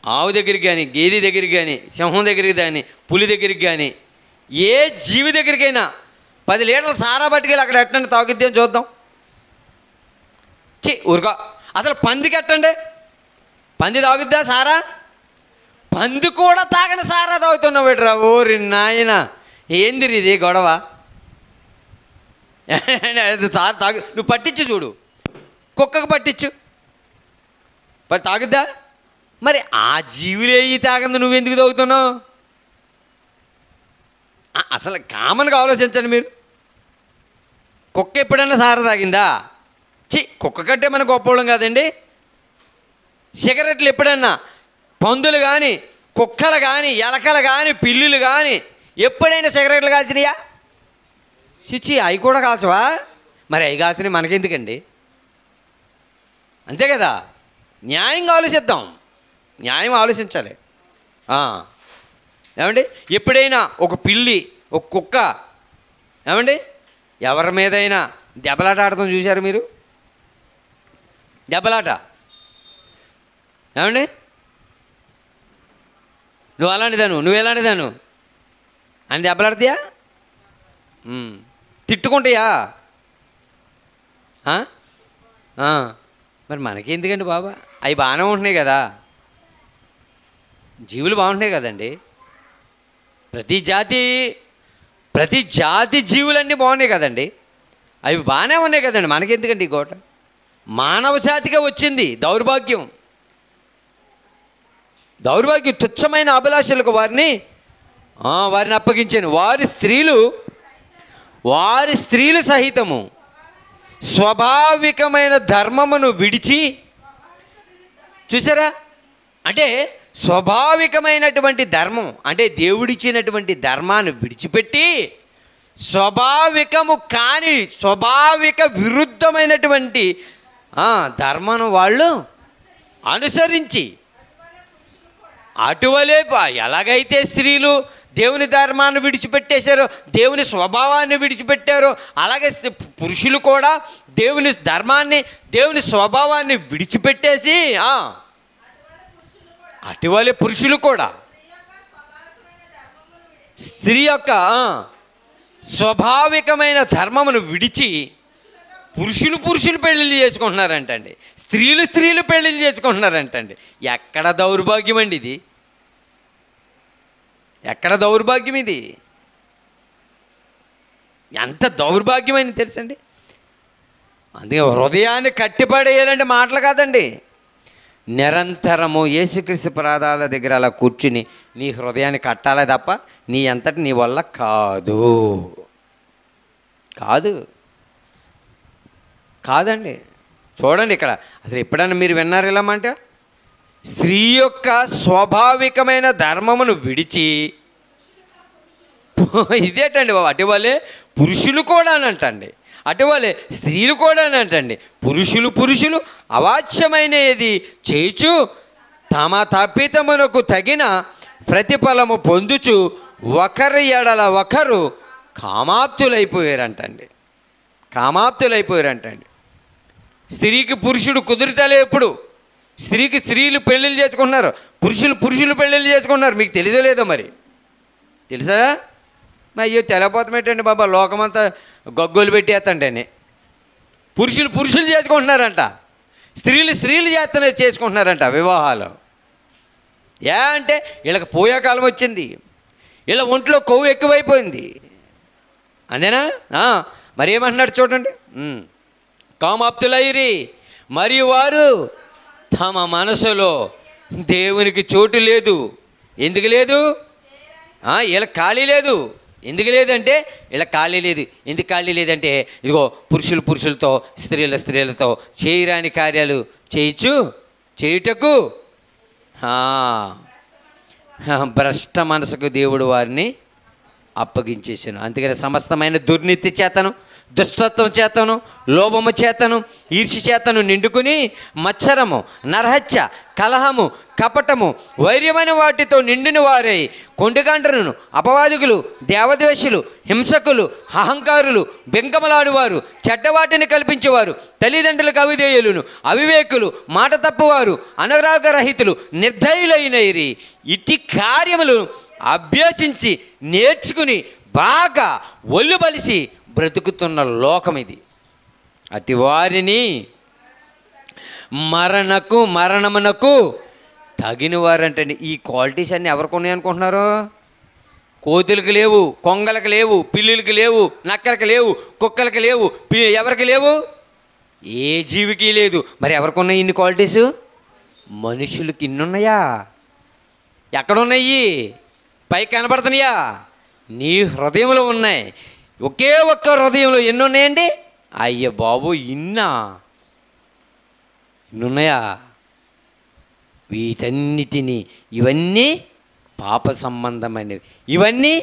ఆవు దగ్గరికి కానీ, గేదె దగ్గరికి కానీ, సింహం దగ్గరికి కానీ, పులి దగ్గరికి కానీ, ఏ జీవి దగ్గరికైనా 10 లీటర్లు సారా పట్టుకెళ్ళి అక్కడ ఎట్టండి తాగుద్దాం చూద్దాం. ఊరుకో. అసలు పందికి ఎట్టండి, పంది తాగుద్దా సారా? పంది కూడా తాగని సారా తాగుతున్నావు బెటరా. ఓరి నాయన, ఏందిరి ఇది గొడవ? సారా తాగు. నువ్వు పట్టించు చూడు, కుక్కకు పట్టించు, తాగుద్దా? మరి ఆ జీవులే ఈ తాగంది నువ్వెందుకు తాగుతున్నావు? అసలు కామన్గా ఆలోచించండి మీరు. కుక్క ఎప్పుడైనా సారా తాగిందా? కుక్క కంటే మన గొప్పవాళ్ళం కాదండి. సిగరెట్లు ఎప్పుడన్నా పందులు కానీ, కుక్కలు కానీ, ఎలకలు కానీ, పిల్లులు కానీ ఎప్పుడైనా సిగరెట్లు కాల్చినాయా? అవి కూడా కాల్చవా? మరి అవి కాల్చినవి మనకెందుకండి? అంతే కదా. న్యాయంగా ఆలోచిద్దాం, న్యాయం ఆలోచించాలి. ఏమండి, ఎప్పుడైనా ఒక పిల్లి, ఒక కుక్క ఏమండి ఎవరి మీదైనా దెబ్బలాట ఆడతాం చూశారు మీరు? దెబ్బలాట ఏమండి? నువ్వు అలాంటిదాను, నువ్వు ఎలాంటిదాను అని దెబ్బలాడతాయా? తిట్టుకుంటాయా? మరి మనకెందుకండి బాబా? అవి బాగానే ఉంటున్నాయి కదా, జీవులు బాగుంటున్నాయి కదండి. ప్రతి జాతి జీవులన్నీ బాగున్నాయి కదండి, అవి బాగానే ఉన్నాయి కదండి. మనకెందుకండి ఈ గోట? మానవ జాతిగా వచ్చింది దౌర్భాగ్యం, తుచ్చమైన అభిలాషలకు వారిని అప్పగించాను. వారి స్త్రీలు సహితము స్వాభావికమైన ధర్మమును విడిచి, చూసారా, అంటే స్వాభావికమైనటువంటి ధర్మం అంటే దేవుడిచ్చినటువంటి ధర్మాన్ని విడిచిపెట్టి స్వాభావిక విరుద్ధమైనటువంటి ధర్మను వాళ్ళు అనుసరించి, అటువలే ఎలాగైతే స్త్రీలు దేవుని ధర్మాన్ని విడిచిపెట్టేశారో, దేవుని స్వభావాన్ని విడిచిపెట్టారో, అలాగే పురుషులు కూడా దేవుని ధర్మాన్ని, దేవుని స్వభావాన్ని విడిచిపెట్టేసి అటువలే పురుషులు కూడా స్త్రీ యొక్క స్వాభావికమైన ధర్మమును విడిచి పురుషులు పెళ్ళిళ్ళు చేసుకుంటున్నారంటండి, స్త్రీలు పెళ్ళిళ్ళు చేసుకుంటున్నారంటండి. ఎక్కడ దౌర్భాగ్యం అండి ఇది? ఎక్కడ దౌర్భాగ్యం ఇది? ఎంత దౌర్భాగ్యమని తెలుసండి. అందుకే హృదయాన్ని కట్టిపడేయాలంటే మాటలు కాదండి, నిరంతరము యేసుక్రీస్తు పాదాల దగ్గర అలా కూర్చుని నీ హృదయాన్ని కట్టాలే తప్ప నీ అంతటి నీ వల్ల కాదండి. చూడండి ఇక్కడ అసలు ఎప్పుడైనా మీరు విన్నారు ఇలా మాట? స్త్రీ యొక్క స్వాభావికమైన ధర్మమును విడిచి, ఇదేటండి బాబు, అటువలే పురుషులు కూడా అనంటండి, అటువలే స్త్రీలు కూడా అనంటండి. పురుషులు అవాచ్యమైనది చేయుచు తమ తప్పితమునకు తగిన ప్రతిఫలము పొందుచు ఒకరి ఎడల ఒకరు కామాప్తులైపోయారంటండి. స్త్రీకి పురుషుడు కుదురుతలే. ఎప్పుడు స్త్రీలు పెళ్ళిళ్ళు చేసుకుంటున్నారు, పురుషులు పెళ్ళిళ్ళు చేసుకుంటున్నారు. మీకు తెలిసలేదో మరి? తెలుసా? అయ్యో తెలపోతామేటండి బాబా, లోకమంతా గగ్గోలు పెట్టేస్తంటేనే. పురుషులు చేసుకుంటున్నారంట, స్త్రీలు చేసుకుంటున్నారంట వివాహాలు. అంటే వీళ్ళకి పోయే కాలం వచ్చింది, వీళ్ళ ఒంట్లో కొవ్వు ఎక్కువైపోయింది. అంతేనా? మరి ఏమంటున్నాడు చూడండి, కామాప్తులైరి మరియు వారు తమ మనసులో దేవునికి చోటు లేదు. ఎందుకు లేదు? వీళ్ళకి ఖాళీ లేదు. ఎందుకు లేదంటే వీళ్ళకి ఖాళీ లేదు. ఎందుకు ఖాళీ లేదంటే ఇదిగో పురుషులతో స్త్రీలతో చేయరాని కార్యాలు చేయుటకు భ్రష్ట మనసుకు దేవుడు వారిని అప్పగించేసాను. అందుకని సమస్తమైన దుర్నీతి చేతను, దుష్టత్వం చేతను, లోభము చేతను, ఈర్ష్య చేతను నిండుకుని మత్సరము, నరహత్య, కలహము, కపటము, వైర్యమైన వాటితో నిండిన వారై కొండగాండ్రను, అపవాదికులు, దేవద్వేషులు, హింసకులు, అహంకారులు, బెంకమలాడువారు, చెడ్డవాటిని కల్పించేవారు, తల్లిదండ్రులకు అవిధేయులను, అవివేకులు, మాట తప్పువారు, అనురాగరహితులు, నిర్దయులైనరి ఇట్టి కార్యములు అభ్యసించి నేర్చుకుని బాగా ఒళ్ళు బలిసి బ్రతుకుతున్న లోకం ఇది. అటు వారిని మరణమునకు తగిన వారంటండి. ఈ క్వాలిటీస్ అన్నీ ఎవరికి ఉన్నాయి అనుకుంటున్నారు? కోతులకు లేవు, కొంగలకు లేవు, పిల్లులకి లేవు, నక్కలకి లేవు, కుక్కలకి లేవు, ఎవరికి లేవు? ఏ జీవికి లేదు. మరి ఎవరికి ఉన్నాయి ఇన్ని క్వాలిటీసు? మనుషులకి ఇన్నున్నాయా? ఎక్కడున్నాయి? పైకి కనపడుతున్నాయా? నీ హృదయంలో ఉన్నాయి. ఒకే ఒక్క హృదయంలో ఎన్ని ఉన్నాయండి? అయ్య బాబు, ఇన్నున్నాయా? వీటన్నిటినీ, ఇవన్నీ పాప సంబంధమైనవి, ఇవన్నీ